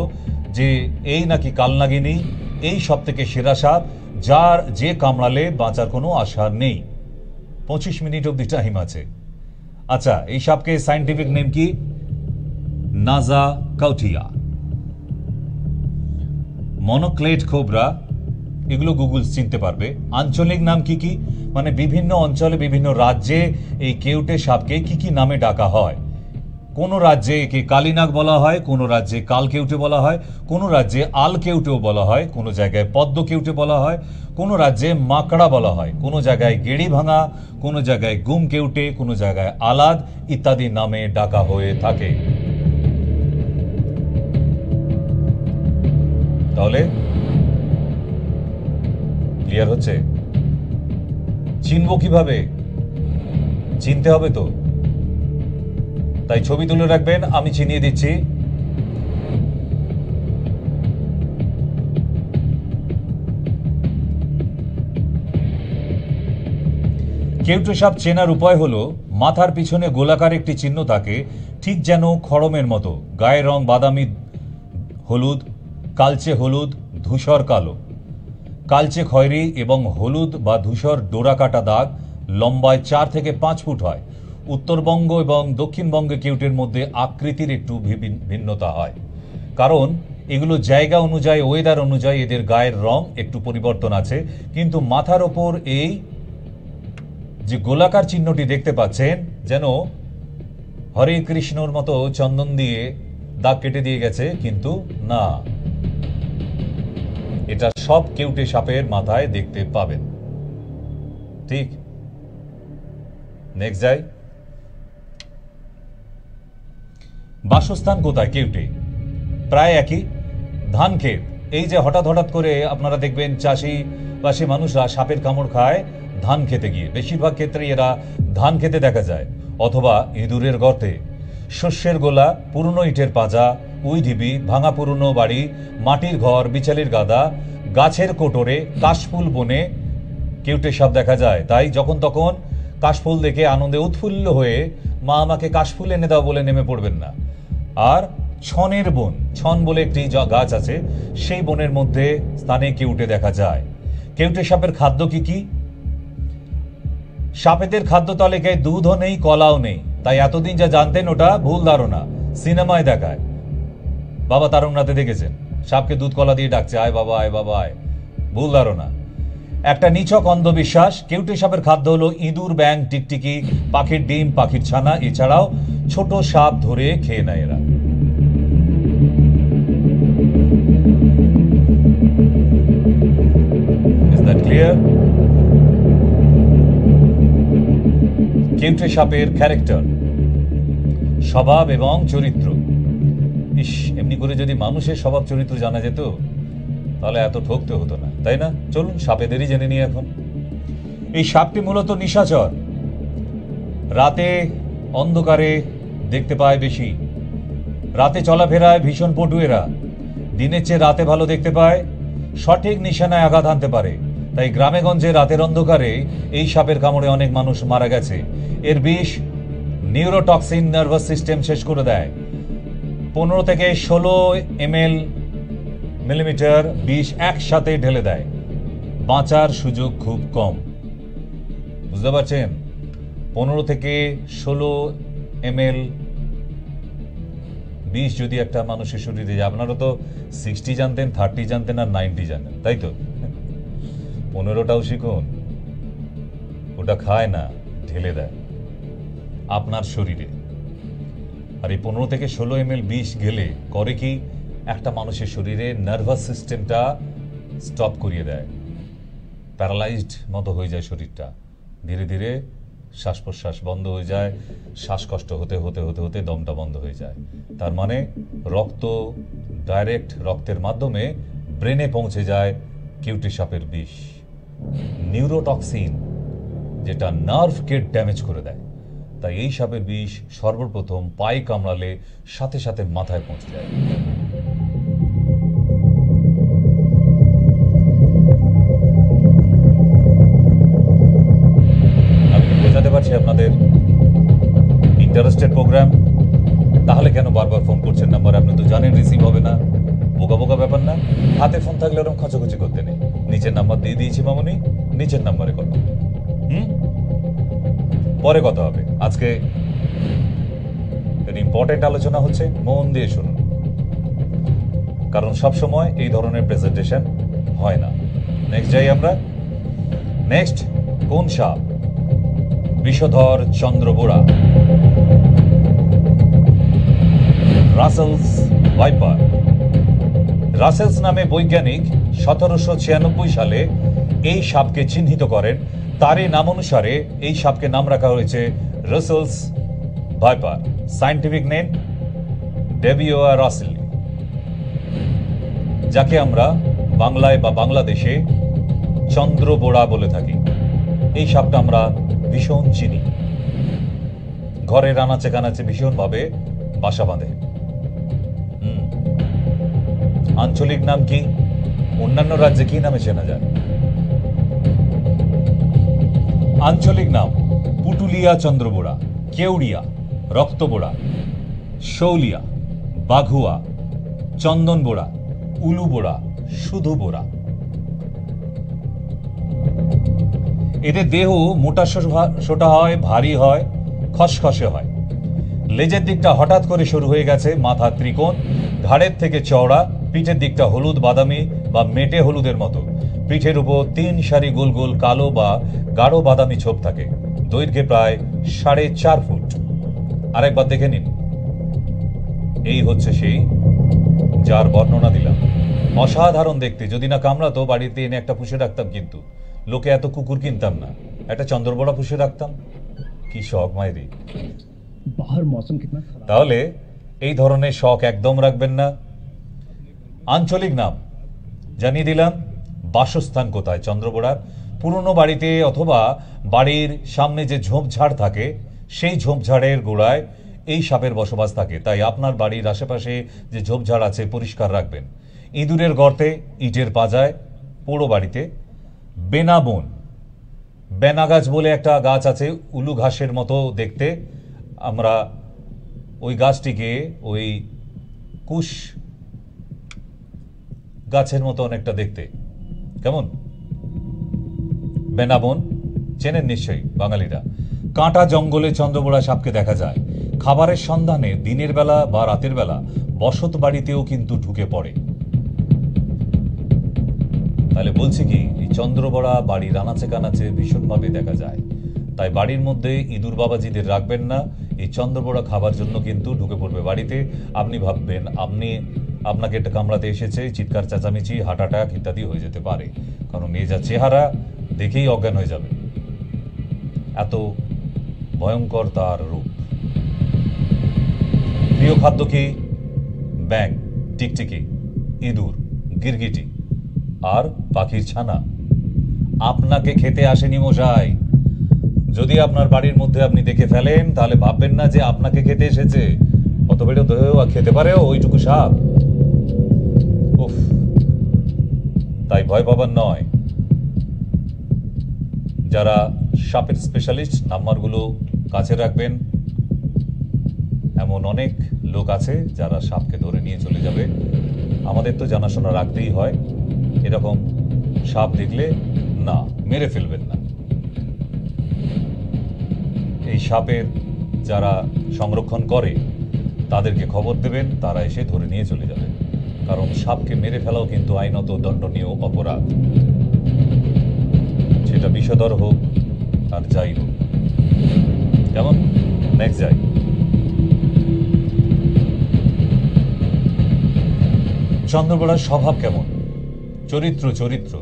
যে এই নাকি কালনাগিনী, এই সব থেকে সেরা সাপ, যার যে কামড়ালে বাঁচার কোনো আশা নেই। 25 মিনিট অব্দি টাইম আছে। এই সাপকে সায়েন্টিফিক নেম কি? নাজা কাউটিয়া। মনোক্লেড কোবরা, এগুলো গুগল চিনতে পারবে। আঞ্চলিক নাম কি কি? মানে বিভিন্ন অঞ্চলে, বিভিন্ন রাজ্যে এই কেউটে সাপকে কি কি নামে ডাকা হয়। কোন রাজ্যে একে কালীনাগ বলা হয়, কোন রাজ্যে কাল কেউটে বলা হয়, কোন রাজ্যে আল কেউটেও বলা হয়, কোন জায়গায় পদ্ম কেউটে বলা হয়, কোন রাজ্যে মাকড়া বলা হয়, কোন জায়গায় গেড়ি ভাঙা, কোন জায়গায় গুম কেউটে, কোন জায়গায় আলাদ ইত্যাদি নামে ডাকা হয়ে থাকে। তাহলে ক্লিয়ার হচ্ছে? চিনবো কিভাবে? চিনতে হবে তো, তাই ছবি তুলে রাখবেন, আমি চিনিয়ে দিচ্ছি। কেউটে সাপ চেনার উপায় হলো মাথার পিছনে গোলাকার একটি চিহ্ন থাকে, ঠিক যেন খড়মের মতো। গায়ের রং বাদামি হলুদ, কালচে হলুদ, ধূসর কালো, কালচে খয়েরি এবং হলুদ বা ধূসর ডোরা কাটা দাগ, লম্বায় 4 থেকে 5 ফুট হয়। উত্তরবঙ্গ এবং দক্ষিণবঙ্গে কেউটের মধ্যে আকৃতির একটু ভিন্নতা হয়, কারণ এগুলো জায়গা অনুযায়ী, ওয়েদার অনুযায়ী এদের গায়ের রং একটু পরিবর্তন আছে। কিন্তু মাথার ওপর এই যে গোলাকার চিহ্নটি দেখতে পাচ্ছেন, যেন হরে কৃষ্ণর মতো চন্দন দিয়ে দাগ কেটে দিয়ে গেছে, কিন্তু না, এটা সব কেউটে সাপের মাথায় দেখতে পাবেন। ঠিক, নেক্সট যাই। বাসস্থান কোথায় কেউটে? প্রায় একই, ধান ক্ষেত। এই যে হঠাৎ হঠাৎ করে আপনারা দেখবেন চাষিবাসী মানুষরা সাপের কামড় খায় ধান খেতে গিয়ে, বেশিরভাগ ক্ষেত্রে এরা ধান খেতে দেখা যায়, অথবা ইঁদুরের গর্তে। শস্যের গোলা, পুরনো ইটের পাজা, উইঢিবি, ভাঙা পুরনো বাড়ি, মাটির ঘর, বিচালির গাদা, গাছের কোটরে, কাশফুল বনে কেউটে সাপ দেখা যায়। তাই যখন তখন কাশফুল দেখে আনন্দে উৎফুল্ল হয়ে মা আমাকে কাশফুল এনে দাও বলে নেমে পড়বেন না। আর ছনের বন, ছন বলে একটি গাছ আছে, সেই বনের মধ্যে স্থানে কেউটে দেখা যায়। কেউটে সাপের খাদ্য কি কি? সাপেদের খাদ্য তালিকায় দুধও নেই, কলাও নেই। তাই এতদিন যা জানতেন ওটা ভুল ধারণা, সিনেমায় দেখায়। বাবা তারকনাথে দেখেছেন সাপকে দুধ কলা দিয়ে ডাকছে, আয় বাবা আয় বাবা আয়, ভুল ধারণা, একটা নিছক অন্ধবিশ্বাস। কেউটে সাপের খাদ্য হলো ইঁদুর, ব্যাঙ, টিকটিকি, পাখির ডিম, পাখির ছানা, এছাড়াও ছোট সাপ ধরে খেয়ে নেয় এরা। Is that clear? কেউটে সাপের ক্যারেক্টার, স্বভাব এবং চরিত্র। এমনি করে যদি মানুষের স্বভাব চরিত্র জানা যেত তাহলে এত ঠকতে হতো না, তাই না? চলুন সাপেদেরই জেনে নিই এখন। এই সাপটি মূলত নিশাচর, রাতে অন্ধকারে দেখতে পায় বেশি, রাতে চলাফেরায় ভীষণ পটু এরা, দিনের চেয়ে রাতে ভালো দেখতে পায়, সঠিক নিশানায় আঘাত হানতে পারে। তাই গ্রামেগঞ্জে রাতের অন্ধকারে এই সাপের কামড়ে অনেক মানুষ মারা গেছে। এর বিষ নিউরোটক্সিন নার্ভাস সিস্টেম শেষ করে দেয়। 15 থেকে 16 মিলিমিটার বিষ একসাথে ঢেলে দেয়, বাঁচার সুযোগ খুব কম। বুঝতে পারছেন? 15 থেকে 16 ml বিষ যদি একটা মানুষের শরীরে যায়, আপনারা তো 60 জানতেন, 30 জানতেন আর 90 জানেন, তাই তো? 15টাও শিখুন। ওটা খায় না, ঢেলে দেয় আপনার শরীরে। আর এই 15 থেকে 16 ml বিষ গেলে করে কি, একটা মানুষের শরীরে নার্ভাস সিস্টেমটা স্টপ করিয়ে দেয়, প্যারালাইজড মতো হয়ে যায় শরীরটা। ধীরে ধীরে শ্বাস প্রশ্বাস বন্ধ হয়ে যায়, শ্বাসকষ্ট হতে হতে হতে হতে দমটা বন্ধ হয়ে যায়। তার মানে রক্ত ডাইরেক্ট রক্তের মাধ্যমে ব্রেনে পৌঁছে যায় কেউটে সাপের বিষ, নিউরোটক্সিন, যেটা নার্ভকে ড্যামেজ করে দেয়। তাই এই সাপের বিষ সর্বপ্রথম পায়ে কামড়ালে সাথে সাথে মাথায় পৌঁছে যায়। আমি বোঝাতে পারছি আপনাদের? Interested programme? তাহলে কেন বারবার ফোন করছেন নাম্বার? আপনি তো জানেন রিসিভ হবে না। বোকা বোকা ব্যাপার না, হাতে ফোন থাকলে ওরকম খচাখচি করতে নেই। নিচের নাম্বার দিয়ে দিয়েছি মামুনি, নিচের নাম্বারে কথা। পরে কথা হবে। আজকে ইম্পর্টেন্ট আলোচনা হচ্ছে, মন দিয়ে শুনুন, কারণ সব সময় এই ধরনের প্রেজেন্টেশন হয় না। নেক্সট যাই আমরা। নেক্সট কোন সাপ? বিষধর চন্দ্রবোড়া, রাসেলস ভাইপার। রাসেলস নামে বৈজ্ঞানিক 1796 সালে এই সাপকে চিহ্নিত করেন। তারই নাম অনুসারে এই সাপকে নাম রাখা হয়েছে রাসেলস ভাইপার। সায়েন্টিফিক নেম ডেভিওয়া রাসেলি, যাকে আমরা বাংলায় বা বাংলাদেশে চন্দ্রবোড়া বলে থাকি। এই সাপটা আমরা ভীষণ চিনি, ঘরের আনাচে কানাচে ভীষণভাবে বাসা বাঁধে। আঞ্চলিক নাম কি? অন্যান্য রাজ্যে কি নামে চেনা যায়? আঞ্চলিক নাম পুটুলিয়া চন্দ্রবোড়া, কেউড়িয়া, রক্তবোড়া, শৌলিয়া, বাঘুয়া, চন্দনবোড়া, উলুবোড়া, শুধু বোড়া। এদের দেহ মোটা সোটা হয়, ভারী হয়, খসখসে হয়। লেজের দিকটা হঠাৎ করে শুরু হয়ে গেছে, মাথা ত্রিকোণ, ঘাড়ের থেকে চওড়া, পিঠের দিকটা হলুদ বাদামি বা মেটে হলুদের মতো। পিঠের উপর 3 সারি গোল গোল কালো বা গাঢ় বাদামি ছোপ থাকে। দৈর্ঘ্যে প্রায় 4.5 ফুট। আরেকবার দেখে নিন। এই হচ্ছে সেই যার বর্ণনা দিলাম। অসাধারণ দেখতে, যদি না কামড়াতো বাড়িতে এনে একটা পুষে রাখতাম, কিন্তু লোকে এত কুকুর কিনতাম না, একটা চন্দ্রবড়া পুষে রাখতাম। কি শখ মায়েরি। बाहर मौसम कितना खराब। তাহলে এই ধরনের শখ একদম রাখবেন না। আঞ্চলিক নাম জানিয়ে দিলাম। বাসস্থান কোথায় চন্দ্রবড়ার? পুরনো বাড়িতে অথবা বাড়ির সামনে যে ঝোপঝাড় থাকে সেই ঝোপঝাড়ের গোড়ায় এই সাপের বসবাস থাকে। তাই আপনার বাড়ির আশেপাশে যে ঝোপঝাড় আছে পরিষ্কার রাখবেন। ইঁদুরের গর্তে, ইটের পাজায়, পোড়ো বাড়িতে। বেনাবন, বেনা গাছ বলে একটা গাছ আছে, উলু ঘাসের মতো দেখতে। আমরা ওই গাছটিকে ওই কুশ গাছের মতো অনেকটা দেখতে, কেমন? বেনাবন চেনেন নিশ্চয়ই বাঙালিরা। কাঁটা জঙ্গলে চন্দ্রবড়া সাপকে দেখা যায়। খাবারের সন্ধানে দিনের বেলা বা রাতের বেলা বসত বাড়িতেও কিন্তু ঢুকে পড়ে। তাহলে বলছি কি, এই চন্দ্রবড়া বাড়ির আনাচে কানাচে ভীষণভাবে দেখা যায়। তাই বাড়ির মধ্যে ইঁদুর বাবাজিদের রাখবেন না। এই চন্দ্রবড়া খাবার জন্য কিন্তু ঢুকে পড়বে বাড়িতে। আপনি ভাববেন আপনাকে একটা কামড়াতে এসেছে, চিৎকার চেঁচামেচি, হার্ট অ্যাটাক ইত্যাদি হয়ে যেতে পারে। কারণ এই যা চেহারা, দেখেই অজ্ঞান হয়ে যাবে, এত ভয়ঙ্কর তার রূপ। প্রিয় খাদ্য কি? ব্যাঙ, টিকটিকি, ইঁদুর, গিরগিটি আর পাখির ছানা। আপনাকে খেতে আসেনি মশাই। যদি আপনার বাড়ির মধ্যে আপনি দেখে ফেলেন তাহলে ভাববেন না যে আপনাকে খেতে এসেছে। অত বেড়ে খেতে পারে ওইটুকু সাপ। উফ, তাই ভয় পাবার নয়। যারা সাপের স্পেশালিস্ট নাম্বারগুলো কাছে রাখবেন। এমন অনেক লোক আছে যারা সাপকে ধরে নিয়ে চলে যাবে। আমাদের তো জানাশোনা রাখতেই হয়। এরকম সাপ দেখলে না, মেরে ফেলবেন না। এই সাপের যারা সংরক্ষণ করে তাদেরকে খবর দেবেন, তারা এসে ধরে নিয়ে চলে যাবে। কারণ সাপকে মেরে ফেলাও কিন্তু আইনত দণ্ডনীয় অপরাধ, সেটা বিষধর হোক আর যাই হোক। কেমন? নেক্সট যাই। চন্দ্রবড়ার স্বভাব কেমন? চরিত্র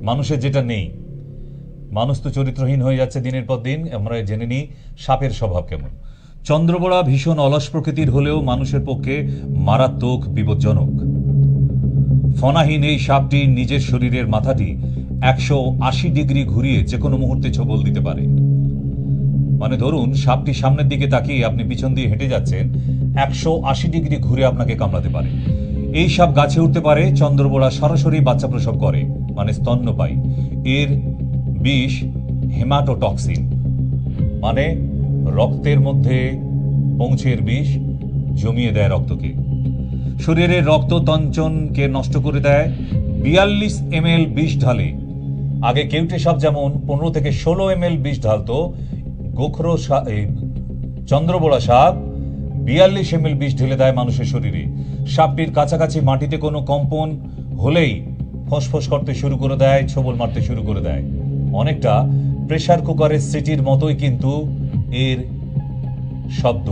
মানুষের যেটা নেই। মানুষ তো চরিত্রহীন হয়ে যাচ্ছে দিনের পর দিন। আমরা জেনে নিই সাপের স্বভাব কেমন। চন্দ্রবড়া ভীষণ অলস প্রকৃতির হলেও মানুষের পক্ষে মারাত্মক বিপজ্জনক। ফনাহীন এই সাপটি নিজের শরীরের মাথাটি 180 ডিগ্রি ঘুরিয়ে যে কোনো মুহূর্তে ছোবল দিতে পারে। মানে ধরুন সাপটি সামনের দিকে তাকিয়ে আপনি পিছন দিয়ে হেঁটে যাচ্ছেন, 180 ডিগ্রি ঘুরে আপনাকে কামড়াতে পারে। এই সাপ গাছে উঠতে পারে। চন্দ্রবড়া সরাসরি বাচ্চা প্রসব করে, মানে স্তন্যপায়ী। এর বিষ হেমাটোটক্সিন, মানে রক্তের মধ্যে পৌঁছের বিষ জমিয়ে দেয় রক্তকে। শরীরের রক্ত তঞ্চনকে নষ্ট করে দেয়। 42 ml বিষ ঢালে। আগে কেউটে সাপ যেমন 15 থেকে 16 ml বিষ ঢালতো, চন্দ্রবড়া সাপ 42 ml বিষ ঢেলে দেয় মানুষের শরীরে। সাপটির কাছাকাছি মাটিতে কোনো কম্পন হলেই ফোঁসফোঁস করতে শুরু করে দেয়, ছোবল মারতে শুরু করে দেয়। অনেকটা প্রেসার কুকারের সিটির মতোই কিন্তু এর শব্দ।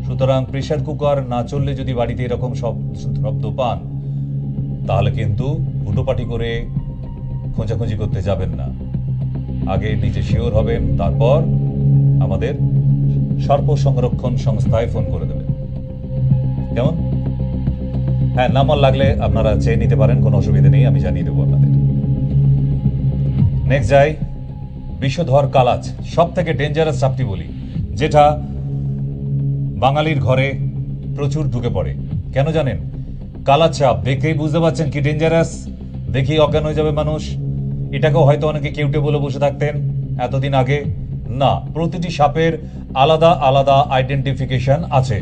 সুতরাং প্রেসার কুকার না চললে যদি বাড়িতে এরকম শব্দ পান তাহলে কিন্তু হুটোপাটি করে খোঁজাখুঁজি করতে যাবেন না। আগে নিজে শিওর হবেন, তারপর আমাদের সর্প সংরক্ষণ সংস্থায় ফোন করে দেবেন। কেমন? হ্যাঁ, নাম্বার লাগলে আপনারা চেয়ে নিতে পারেন, কোনো অসুবিধা নেই, আমি জানিয়ে দেবো আপনাদের। নেক্সট যাই। বিষধর কালাজ, সব থেকে ডেঞ্জারাস সাপটি বলি, যেটা বাঙালির ঘরে প্রচুর ঢুকে পড়ে। কেন জানেন? কালাজ সাপ দেখেই বুঝতে পারছেন কি ডেঞ্জারাস, দেখেই অজ্ঞান হয়ে যাবে মানুষ। এটাকেও হয়তো অনেকে কেউটে বলে বসে থাকতেন এতদিন আগে। না, প্রতিটি সাপের আলাদা আলাদা আইডেন্টিফিকেশন আছে।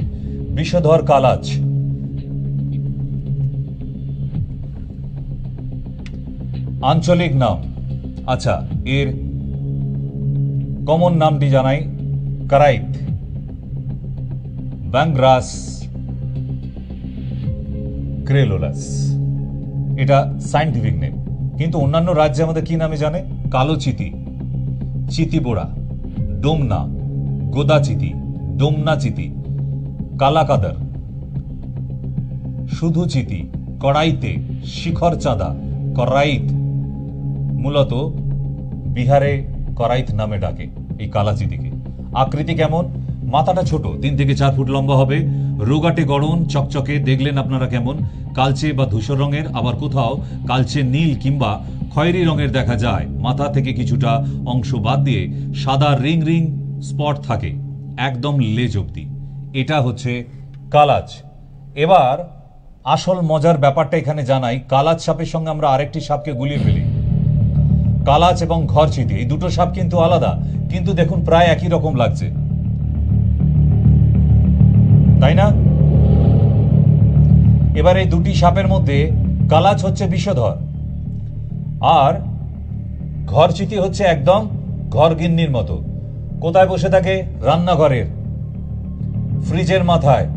বিষধর কালাজ আঞ্চলিক নাম। আচ্ছা, এর কমন নামটি জানাই। কারাইত, ব্যাংগ্রাস ক্রেলোলাস, এটা সায়েন্টিফিক নেম। কিন্তু অন্যান্য রাজ্যে আমাদের কি নামে জানে? কালো চিতি, চিতিবোড়া, ডোমনা, গোদা চিতি, ডোমনা চিতি, কালাকাদার, শুধু চিতি, কড়াইতে, শিখর চাঁদা, করাইত, মূলত বিহারে করাইত নামে ডাকে এই কালাচিতিকে। আকৃতি কেমন? মাথাটা ছোট, 3 থেকে 4 ফুট লম্বা হবে, রোগাটে গড়ন, চকচকে, দেখলেন আপনারা কেমন, কালচে বা ধূসর রঙের, আবার কোথাও কালচে নীল কিংবা খয়েরি রঙের দেখা যায়। মাথা থেকে কিছুটা অংশ বাদ দিয়ে সাদা রিং রিং স্পট থাকে একদম লেজ অবধি। এটা হচ্ছে কালাচ। এবার আসল মজার ব্যাপারটা এখানে জানাই। কালাচ সাপের সঙ্গে আমরা আরেকটি সাপকে গুলিয়ে ফেলি। কালাচ এবং ঘরচিতি, এই দুটো সাপ কিন্তু আলাদা, কিন্তু দেখুন প্রায় একই রকম লাগছে, তাই না? এবার এই দুটি সাপের মধ্যে কালাচ হচ্ছে বিষধর, আর ঘরচিতি হচ্ছে একদম ঘরগিন্নির মতো। কোথায় বসে থাকে? রান্নাঘরের ফ্রিজের মাথায়,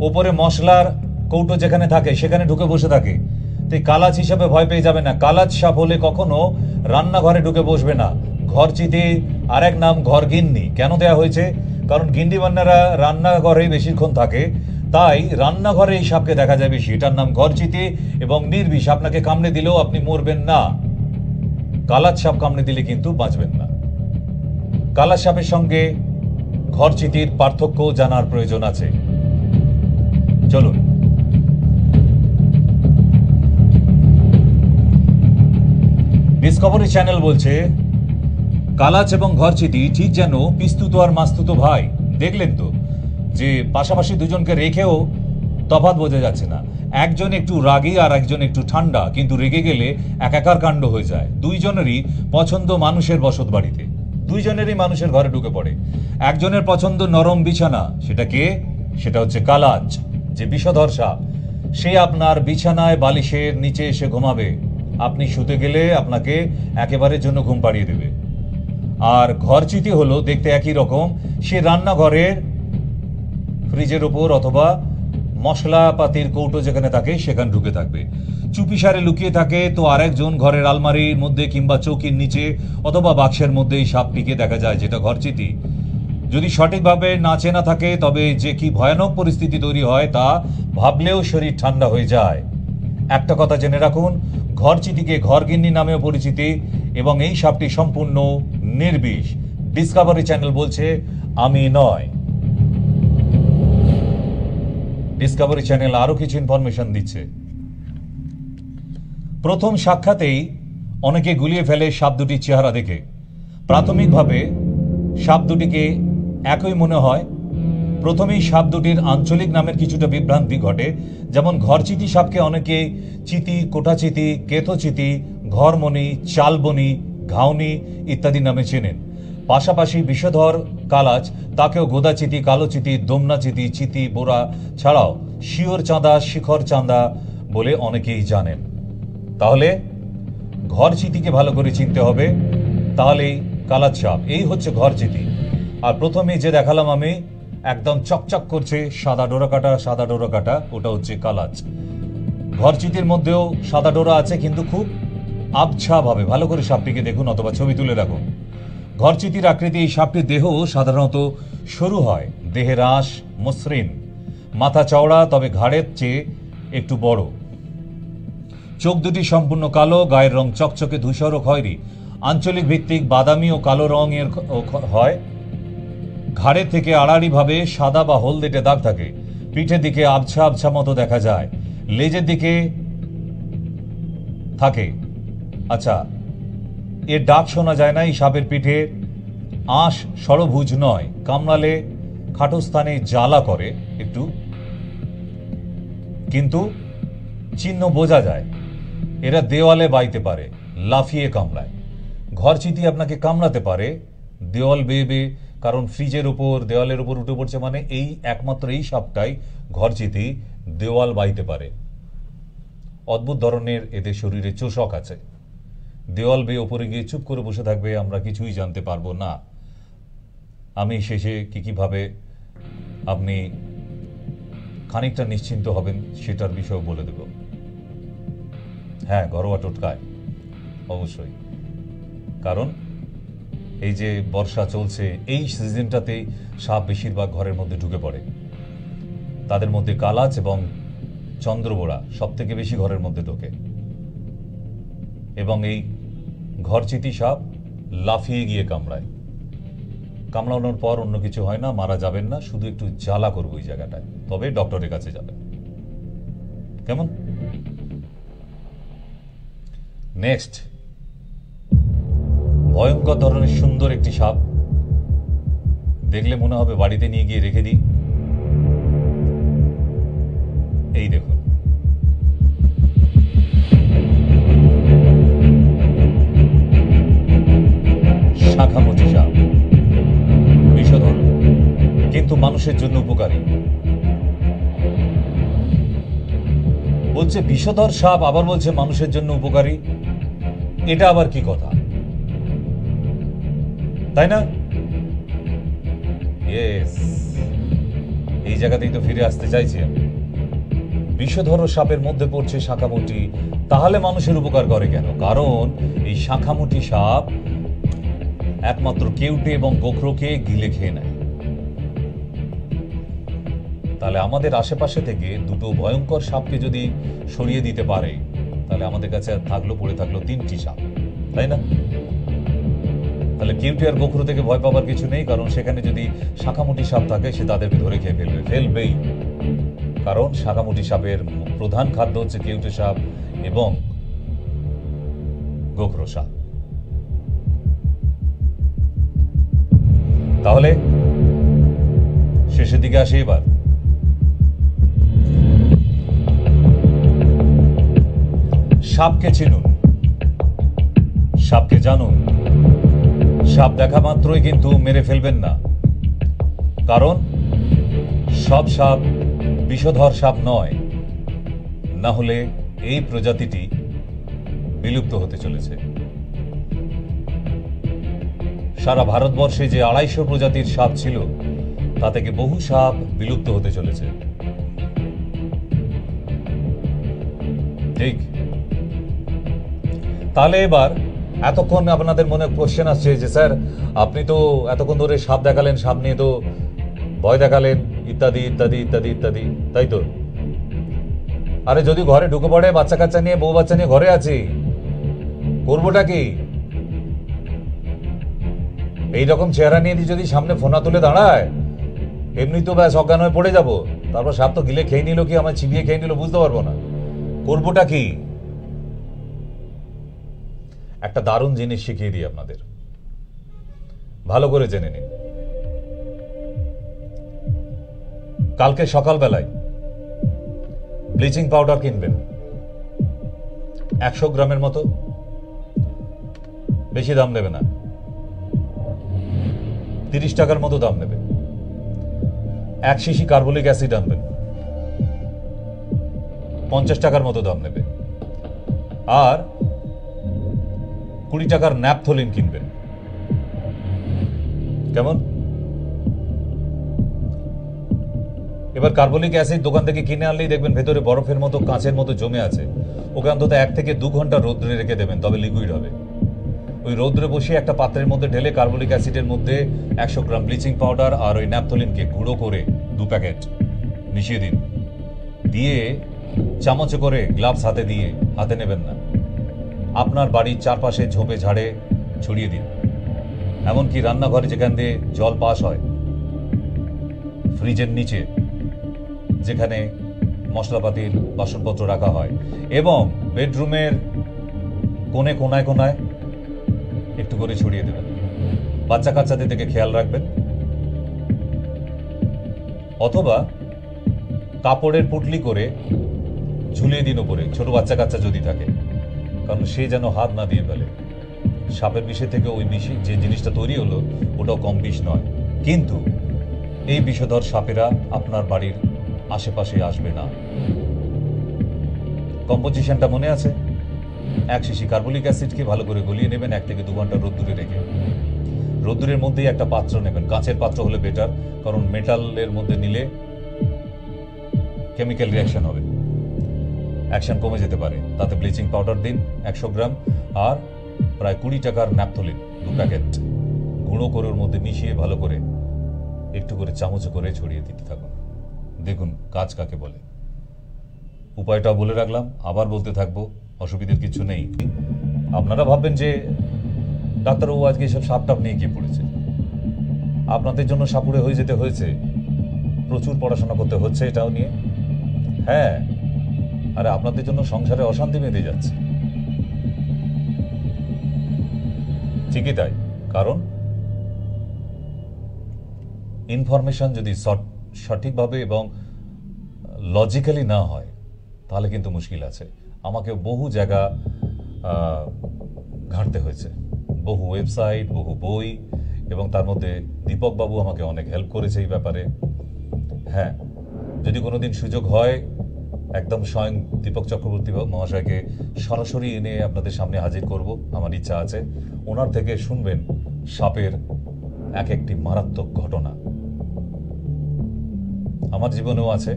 ওপরে মশলার কৌটো যেখানে থাকে সেখানে ঢুকে বসে থাকে। তাই কালাচ হিসাবে ভয় পেয়ে যাবে না। কালাচ সাপ হলে কখনো রান্নাঘরে ঢুকে বসবে না। ঘরচিতি আরেক নাম ঘরগিন্নি কেন দেয়া হয়েছে? কারণ গিন্নিমান্নারা রান্নাঘরে বেশিক্ষণ থাকে, তাই রান্নাঘরে এই সাপকে দেখা যায় বেশি। এটার নাম ঘরচিতি এবং নির্বিষ, আপনাকে কামড়ে দিলেও আপনি মরবেন না। কালাচ সাপ কামড়ে দিলে কিন্তু বাঁচবেন না। কালাচ সাপের সঙ্গে ঘরচিতির পার্থক্য জানার প্রয়োজন আছে। চলুন, ডিসকভারি চ্যানেল বলছে কালাচ এবং ঘরচিতি ঠিক যেন পিস্তুতো আর মাস্তুতো ভাই। দেখলেন তো যে পাশাপাশি দুজনকে রেখেও তফাৎ বোঝা যাচ্ছে না। একজন একটু রাগী আর একজন একটু ঠান্ডা, কিন্তু রেগে গেলে একাকার কাণ্ড হয়ে যায়। দুইজনেরই পছন্দ মানুষের বসত বাড়িতে, দুইজনেরই মানুষের ঘরে ঢুকে পড়ে। একজনের পছন্দ নরম বিছানা, সেটা কে? সেটা হচ্ছে কালাচ, যে বিষধর সাপ। সে আপনার বিছানায় বালিশের নিচে এসে ঘুমাবে, আপনি শুতে গেলে আপনাকে একেবারের জন্য ঘুম পাড়িয়ে দেবে। আর ঘরচিতি হলো দেখতে একই রকম, সে রান্নাঘরের ফ্রিজের উপর অথবা মশলাপাতির কৌটো যেখানে থাকে সেখানে ঢুকে থাকবে। চুপিসারে লুকিয়ে থাকে তো আরেকজন ঘরের আলমারির মধ্যে কিংবা চৌকির নিচে অথবা বাক্সের মধ্যে এই সাপটিকে দেখা যায়, যেটা ঘরচিতি। যদি সঠিকভাবে না চেনা থাকে তবে যে কি ভয়ানক পরিস্থিতি তৈরি হয় তা ভাবলেও শরীর ঠান্ডা হয়ে যায়। একটা কথা জেনে রাখুন, ঘরচিতিকে ঘরগিন্নি নামেও পরিচিতি এবং এই সাপটি সম্পূর্ণ নির্বিষ। ডিসকভারি চ্যানেল বলছে, আমি নয়। ডিসকভারি চ্যানেল আরো কিছু ইনফরমেশন দিচ্ছে। প্রথম সাক্ষাতেই অনেকে গুলিয়ে ফেলে সাপ দুটির চেহারা দেখে। প্রাথমিকভাবে সাপ দুটিকে একই মনে হয়। প্রথমেই সাপ দুটির আঞ্চলিক নামের কিছুটা বিভ্রান্তি ঘটে। যেমন ঘরচিতি সাপকে অনেকে চিতি, কোটাচিতি, কেতচিতি, ঘরমণি, চালবনি, ঘাউনি ইত্যাদি নামে চেনেন। পাশাপাশি বিষধর কালাচ, তাকেও গোদাচিতি, কালোচিতি, দমনাচিতি, চিতি, বোরা ছাড়াও শিওর চাঁদা, শিখর চাঁদা বলে অনেকেই জানেন। তাহলে ঘরচিতিকে ভালো করে চিনতে হবে, তাহলেই কালাচ সাপ। এই হচ্ছে ঘরচিতি। আর প্রথমে যে দেখালাম আমি, একদম চকচক করছে সাদা ডোরা কাটা, সাদা ডোরা কাটা, ওটা হচ্ছে কালাচ। ঘরচিতির মধ্যেও সাদা ডোরা আছে, কিন্তু খুব আবছা ভাবে। ভালো করে সাপটিকে দেখুন অথবা ছবি তুলে রাখুন। ঘরচিতির আকৃতি, এই সাপটির দেহ সাধারণত সরু হয়, দেহের আঁশ মসৃণ, মাথা চওড়া তবে ঘাড়ের চেয়ে একটু বড়, চোখ দুটি সম্পূর্ণ কালো, গায়ের রং চকচকে ধূসর ও খয়েরি, আঞ্চলিক ভিত্তিক বাদামি ও কালো রঙের হয়। ঘাড়ের থেকে আড়াআড়ি ভাবে সাদা বা হলদেটে দাগ থাকে। পিঠের দিকে আবছা আবছা মতো দেখা যায়, লেজের দিকে থাকে। আচ্ছা, এর ডাক শোনা যায় না। এই সাপের পিঠে আঁশ ষড়ভুজ নয়, কামড়ালে খাটো স্থানে জ্বালা করে একটু, কিন্তু চিহ্ন বোঝা যায়। এরা দেওয়ালে বাইতে পারে, লাফিয়ে কামড়ায়। ঘরচিতি আপনাকে কামড়াতে পারে দেওয়াল বেয়ে বেয়ে, কারণ ফ্রিজের উপর, দেওয়ালের উপর উঠে পড়ছে, মানে এই একমাত্র এই সাপটাই ঘরচিতি দেওয়াল বাইতে পারে। অদ্ভুত ধরনের এদের শরীরে চোষক আছে। দেওয়াল বেয়ে ওপরে গিয়ে চুপ করে বসে থাকবে, আমরা কিছুই জানতে পারবো না। আমি শেষে কিভাবে আপনি খানিকটা নিশ্চিন্ত হবেন সেটার বিষয় বলে দেব। হ্যাঁ, ঘরোয়া টোটকায় অবশ্যই। কারণ এই যে বর্ষা চলছে, এই সিজনটাতেই সাপ বেশিরভাগ ঘরের মধ্যে ঢুকে পড়ে। তাদের মধ্যে কালাচ এবং চন্দ্রবোড়া সব থেকে বেশি ঘরের মধ্যে ঢোকে, এবং এই ঘরচিতি সাপ লাফিয়ে গিয়ে কামড়ায়। কামড়ানোর পর অন্য কিছু হয় না, মারা যাবেন না, শুধু একটু জ্বালা করবো ওই জায়গাটায়, তবে ডক্টরের কাছে যাবেন। কেমন? নেক্সট, ভয়ঙ্কর ধরনের সুন্দর একটি সাপ, দেখলে মনে হবে বাড়িতে নিয়ে গিয়ে রেখে দিই। এই দেখুন, শাখামুচি সাপ, বিষধর কিন্তু মানুষের জন্য উপকারী। বলছে বিষধর সাপ, আবার বলছে মানুষের জন্য উপকারী। এটা আবার কি কথা, তাই না? ইয়েস, এই জায়গাতেই তো ফিরে আসতে চাইছি আমি। বিষধর সাপের মধ্যে পড়ছে শাখামুটি, তাহলে মানুষের উপকার করে কেন? কারণ এই শাখামুটি সাপ একমাত্র কেউটে এবং গোখরোকে গিলে খেয়ে নেয়। তাহলে আমাদের আশেপাশে থেকে দুটো ভয়ঙ্কর সাপকে যদি সরিয়ে দিতে পারে, তাহলে আমাদের কাছে পড়ে থাকলো 3টি সাপ, তাই না? তাহলে কেউটে আর গোখরো থেকে ভয় পাবার কিছু নেই, কারণ সেখানে যদি শাখামুটি সাপ থাকে সে তাদেরকে ধরে খেয়ে ফেলবেই। কারণ শাখামুটি সাপের প্রধান খাদ্য হচ্ছে কেউটে সাপ এবং গোখরো সাপ। তাহলে শেষের দিকে আসি এবার। সাপকে চিনুন, সাপকে জানুন, সাপ দেখা মাত্রই কিন্তু মেরে ফেলবেন না, কারণ সব সাপ বিষধর সাপ নয়, না হলে এই প্রজাতিটি বিলুপ্ত হতে চলেছে। সারা ভারতবর্ষে যে 250 প্রজাতির সাপ ছিল, তা থেকে বহু সাপ বিলুপ্ত হতে চলেছে। ঠিক, তাহলে এবার এতক্ষণ আপনাদের মনে কোশ্চেন আসছে যে স্যার আপনি তো এতক্ষণ ধরে সাপ দেখালেন, সাপ নিয়ে তো ভয় দেখালেন, ইত্যাদি ইত্যাদি ইত্যাদি ইত্যাদি, তাই তো? আরে যদি ঘরে ঢুকে পড়ে, বাচ্চা কাচ্চা নিয়ে, বউ বাচ্চা নিয়ে ঘরে আছি, করবোটা কি? এইরকম চেহারা নিয়ে যদি সামনে ফোনা তুলে দাঁড়ায়, এমনি তো ব্যাস অজ্ঞান হয়ে পড়ে যাবো। তারপর সাপ তো গিলে খেয়ে নিল কি আমার চিবিয়ে খেয়ে নিল বুঝতে পারবো না, করবোটা কি? একটা দারুণ জিনিস শিখিয়ে দিই আপনাদের, ভালো করে জেনে নিন। কালকে সকালবেলায় ব্লিচিং পাউডার কিনবেন 100 গ্রামের মতো, বেশি দাম নেবে না, 30 টাকার মতো দাম নেবে। 1 শিশি কার্বলিক অ্যাসিড আনবেন, 50 টাকার মতো দাম নেবে। আর 20 টাকার ন্যাপথলিন কিনবেন। কেমন? এবার কার্বলিক অ্যাসিড দোকান থেকে কিনে আনলেই দেখবেন ভেতরে বরফের মতো, কাঁচের মতো জমে আছে। ওকে অন্তত 1 থেকে 2 ঘন্টা রোদ্রে রেখে দেবেন, তবে লিকুইড হবে। ওই রোদ্রে বসিয়ে একটা পাত্রের মধ্যে ঢেলে কার্বলিক অ্যাসিডের মধ্যে 100 গ্রাম ব্লিচিং পাউডার আর ওই ন্যাপথলিনকে গুঁড়ো করে 2 প্যাকেট মিশিয়ে দিন। দিয়ে চামচে করে গ্লাভস হাতে দিয়ে, হাতে নেবেন না, আপনার বাড়ির চারপাশে ঝোপে ঝাড়ে ছড়িয়ে দিন। এমনকি রান্নাঘরে যেখান দিয়ে জল পাস হয়, ফ্রিজের নিচে যেখানে মশলাপাতির বাসনপত্র রাখা হয়, এবং বেডরুমের কোণে কোনায় কোনায় একটু করে ছড়িয়ে দেবেন। বাচ্চা কাচ্চাদের দিকে খেয়াল রাখবেন। অথবা কাপড়ের পুটলি করে ঝুলিয়ে দিন ওপরে, ছোট বাচ্চা কাচ্চা যদি থাকে, কারণ সে যেন হাত না দিয়ে ফেলে। সাপের বিষে থেকে ওই বিষে যে জিনিসটা তৈরি হলো ওটাও কম বিষ নয়, কিন্তু এই বিষধর সাপেরা আপনার বাড়ির আশেপাশে আসবে না। কম্পোজিশনটা মনে আছে? 1 শিশি কার্বলিক অ্যাসিডকে ভালো করে গলিয়ে নেবেন 1 থেকে 2 ঘন্টা রোদ্দুরে রেখে। রোদ্দুরের মধ্যেই একটা পাত্র নেবেন, কাঁচের পাত্র হলে বেটার, কারণ মেটালের মধ্যে নিলে কেমিক্যাল রিয়াকশন হবে, অ্যাকশন কমে যেতে পারে। তাতে ব্লিচিং পাউডার দিন 100 গ্রাম, আর প্রায় 20 টাকার ন্যাপথলিন 2 প্যাকেট গুঁড়ো করে ওর মধ্যে মিশিয়ে ভালো করে একটু করে চামচ করে ছড়িয়ে দিতে থাকুন। দেখুন কাজ কাকে বলে। উপায়টা বলে রাখলাম, আবার বলতে থাকবো, অসুবিধার কিছু নেই। আপনারা ভাববেন যে ডাক্তারবাবু আজকে এসব সাপটাপ নিয়ে গিয়ে পড়েছে। আপনাদের জন্য সাপুড়ে হয়ে যেতে হয়েছে, প্রচুর পড়াশোনা করতে হচ্ছে এটাও নিয়ে। হ্যাঁ, আরে আপনাদের জন্য সংসারে অশান্তি বেঁধে যাচ্ছে। ঠিকই তাই, কারণ ইনফরমেশন যদি সঠিকভাবে এবং লজিক্যালি না হয় তাহলে কিন্তু মুশকিল আছে। আমাকে বহু জায়গা ঘাঁটতে হয়েছে, বহু ওয়েবসাইট, বহু বই, এবং তার মধ্যে দীপকবাবু আমাকে অনেক হেল্প করেছে এই ব্যাপারে। হ্যাঁ, যদি কোনোদিন সুযোগ হয় একদম স্বয়ং দীপক চক্রবর্তী মহাশয়কে সরাসরি এনে আপনাদের সামনে হাজির করব, আমার ইচ্ছা আছে। ওনার থেকে শুনবেন সাপের এক একটি মারাত্মক ঘটনা। আমার জীবনেও আছে,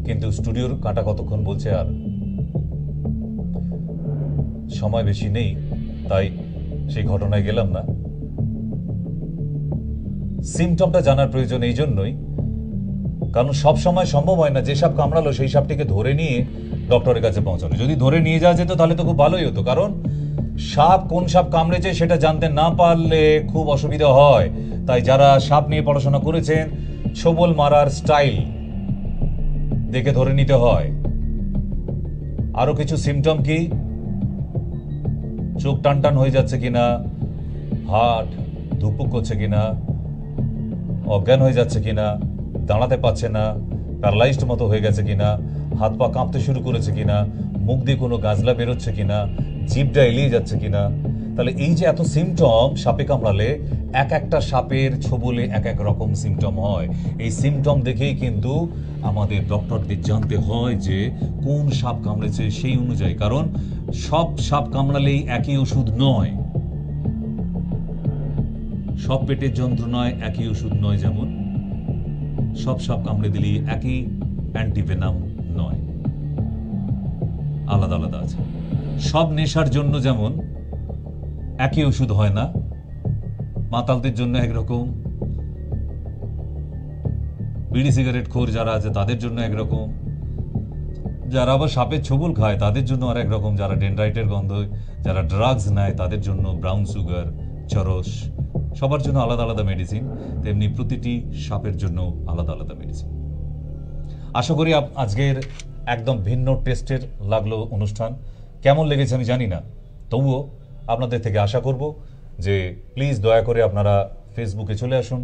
কিন্তু স্টুডিওর কাঁটা কতক্ষণ বলছে, আর সময় বেশি নেই, তাই সেই ঘটনায় গেলাম না। সিমটমটা জানার প্রয়োজন এই জন্যই, কারণ সব সময় সম্ভব হয় না যে সাপ কামড়ালো সেই সাপটিকে ধরে নিয়ে ডক্টরের কাছে পৌঁছানো। যদি ধরে নিয়ে যাওয়া যেত তাহলে তো খুব ভালোই হতো, কারণ সাপ কোন সাপ কামড়েছে সেটা জানতে না পারলে খুব অসুবিধা হয়। তাই যারা সাপ নিয়ে পড়াশোনা করেছেন, ছোবল মারার স্টাইল দেখে ধরে নিতে হয়। আরো কিছু সিমটম কি, চোখ টান টান হয়ে যাচ্ছে কিনা, হার্ট ধুকপুক করছে কিনা, অজ্ঞান হয়ে যাচ্ছে কিনা, দাঁড়াতে পারছে না, প্যারালাইজড মতো হয়ে গেছে কিনা, হাত পা কাঁপতে শুরু করেছে কিনা, মুখ দিয়ে কোনো গাজলা বেরোচ্ছে কিনা, জিভটা এলিয়ে যাচ্ছে কিনা। তাহলে এই যে এত সিমটম সাপে কামড়ালে, এক একটা সাপের ছোবলে এক এক রকম সিমটম হয়। এই সিমটম দেখেই কিন্তু আমাদের ডক্টরদের জানতে হয় যে কোন সাপ কামড়েছে সেই অনুযায়ী, কারণ সব সাপ কামড়ালেই একই ওষুধ নয়, সব পেটের যন্ত্রণায় একই ওষুধ নয়, যেমন সব সাপ কামড়ে দিলেই একই অ্যান্টিভেনাম নয়, আলাদা আলাদা আছে। সব নেশার জন্য যেমন একই ওষুধ হয় না, মাতালদের জন্য একরকম, বিড়ি সিগারেট খোর যারা আছে তাদের জন্য একরকম, যারা আবার সাপের ছোবল খায় তাদের জন্য আর একরকম, যারা ডেনড্রাইটের গন্ধ, যারা ড্রাগস নেয় তাদের জন্য ব্রাউন সুগার, চরস, সবার জন্য আলাদা আলাদা মেডিসিন। তেমনি প্রতিটি সাপের জন্য আলাদা আলাদা মেডিসিন। আশা করি আজকের একদম ভিন্ন টেস্টের লাগলো অনুষ্ঠান। কেমন লেগেছে আমি জানি না, তবুও আপনাদের থেকে আশা করব যে প্লিজ দয়া করে আপনারা ফেসবুকে চলে আসুন।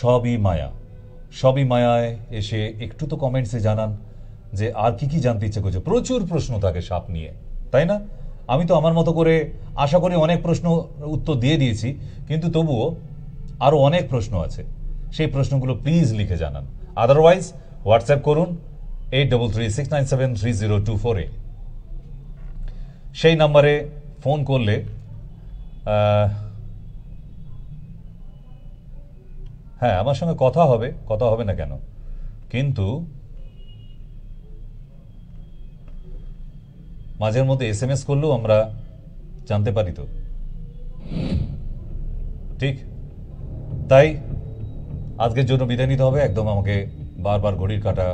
সবই মায়া, সবই মায়ায় এসে একটু তো কমেন্টসে জানান যে আর কি কি জানতে ইচ্ছে করছে। প্রচুর প্রশ্ন থাকে সাপ নিয়ে, তাই না? আমি তো আমার মতো করে আশা করি অনেক প্রশ্ন উত্তর দিয়ে দিয়েছি, কিন্তু তবুও আরও অনেক প্রশ্ন আছে। সেই প্রশ্নগুলো প্লিজ লিখে জানান। আদারওয়াইজ হোয়াটসঅ্যাপ করুন 8336973024-এ। সেই নাম্বারে ফোন করলে হ্যাঁ আমার সঙ্গে কথা হবে না কেন, কিন্তু মাঝের মধ্যে SMS করলেও আমরা জানতে পারি তো, ঠিক? তাই আজকের জন্য বিদায় নিতে হবে। একদম আমাকে বারবার ঘড়ির কাঁটা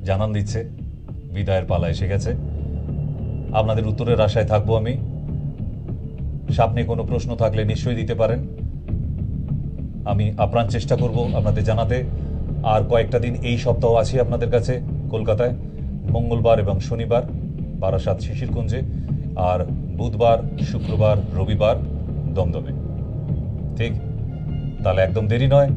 জানান দিচ্ছে বিদায়ের পালা এসে গেছে। আপনাদের উত্তরের আশায় থাকবো আমি। সামনে কোনো প্রশ্ন থাকলে নিশ্চয়ই দিতে পারেন, আমি আপ্রাণ চেষ্টা করব আপনাদের জানাতে। আর কয়েকটা দিন এই সপ্তাহ আছি আপনাদের কাছে কলকাতায়, মঙ্গলবার এবং শনিবার বারাসাত শিশিরকুঞ্জে, আর বুধবার, শুক্রবার, রবিবার দমদমে। ঠিক, তাহলে একদম দেরি নয়,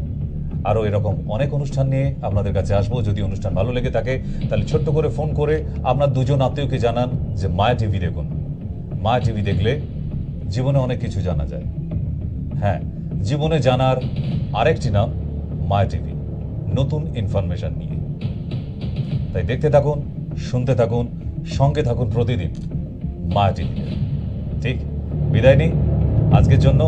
আরও এরকম অনেক অনুষ্ঠান নিয়ে আপনাদের কাছে আসবো। যদি অনুষ্ঠান ভালো লেগে থাকে তাহলে ছোট্ট করে ফোন করে আপনার দুজন আত্মীয়কে জানান যে মায়া টিভি দেখুন। মায়া টিভি দেখলে জীবনে অনেক কিছু জানা যায়। হ্যাঁ, জীবনে জানার আরেকটি নাম মায়া টিভি, নতুন ইনফরমেশন নিয়ে। তাই দেখতে থাকুন, শুনতে থাকুন, সঙ্গে থাকুন প্রতিদিন মায়া টিভিতে। ঠিক, বিদায় নিই আজকের জন্য।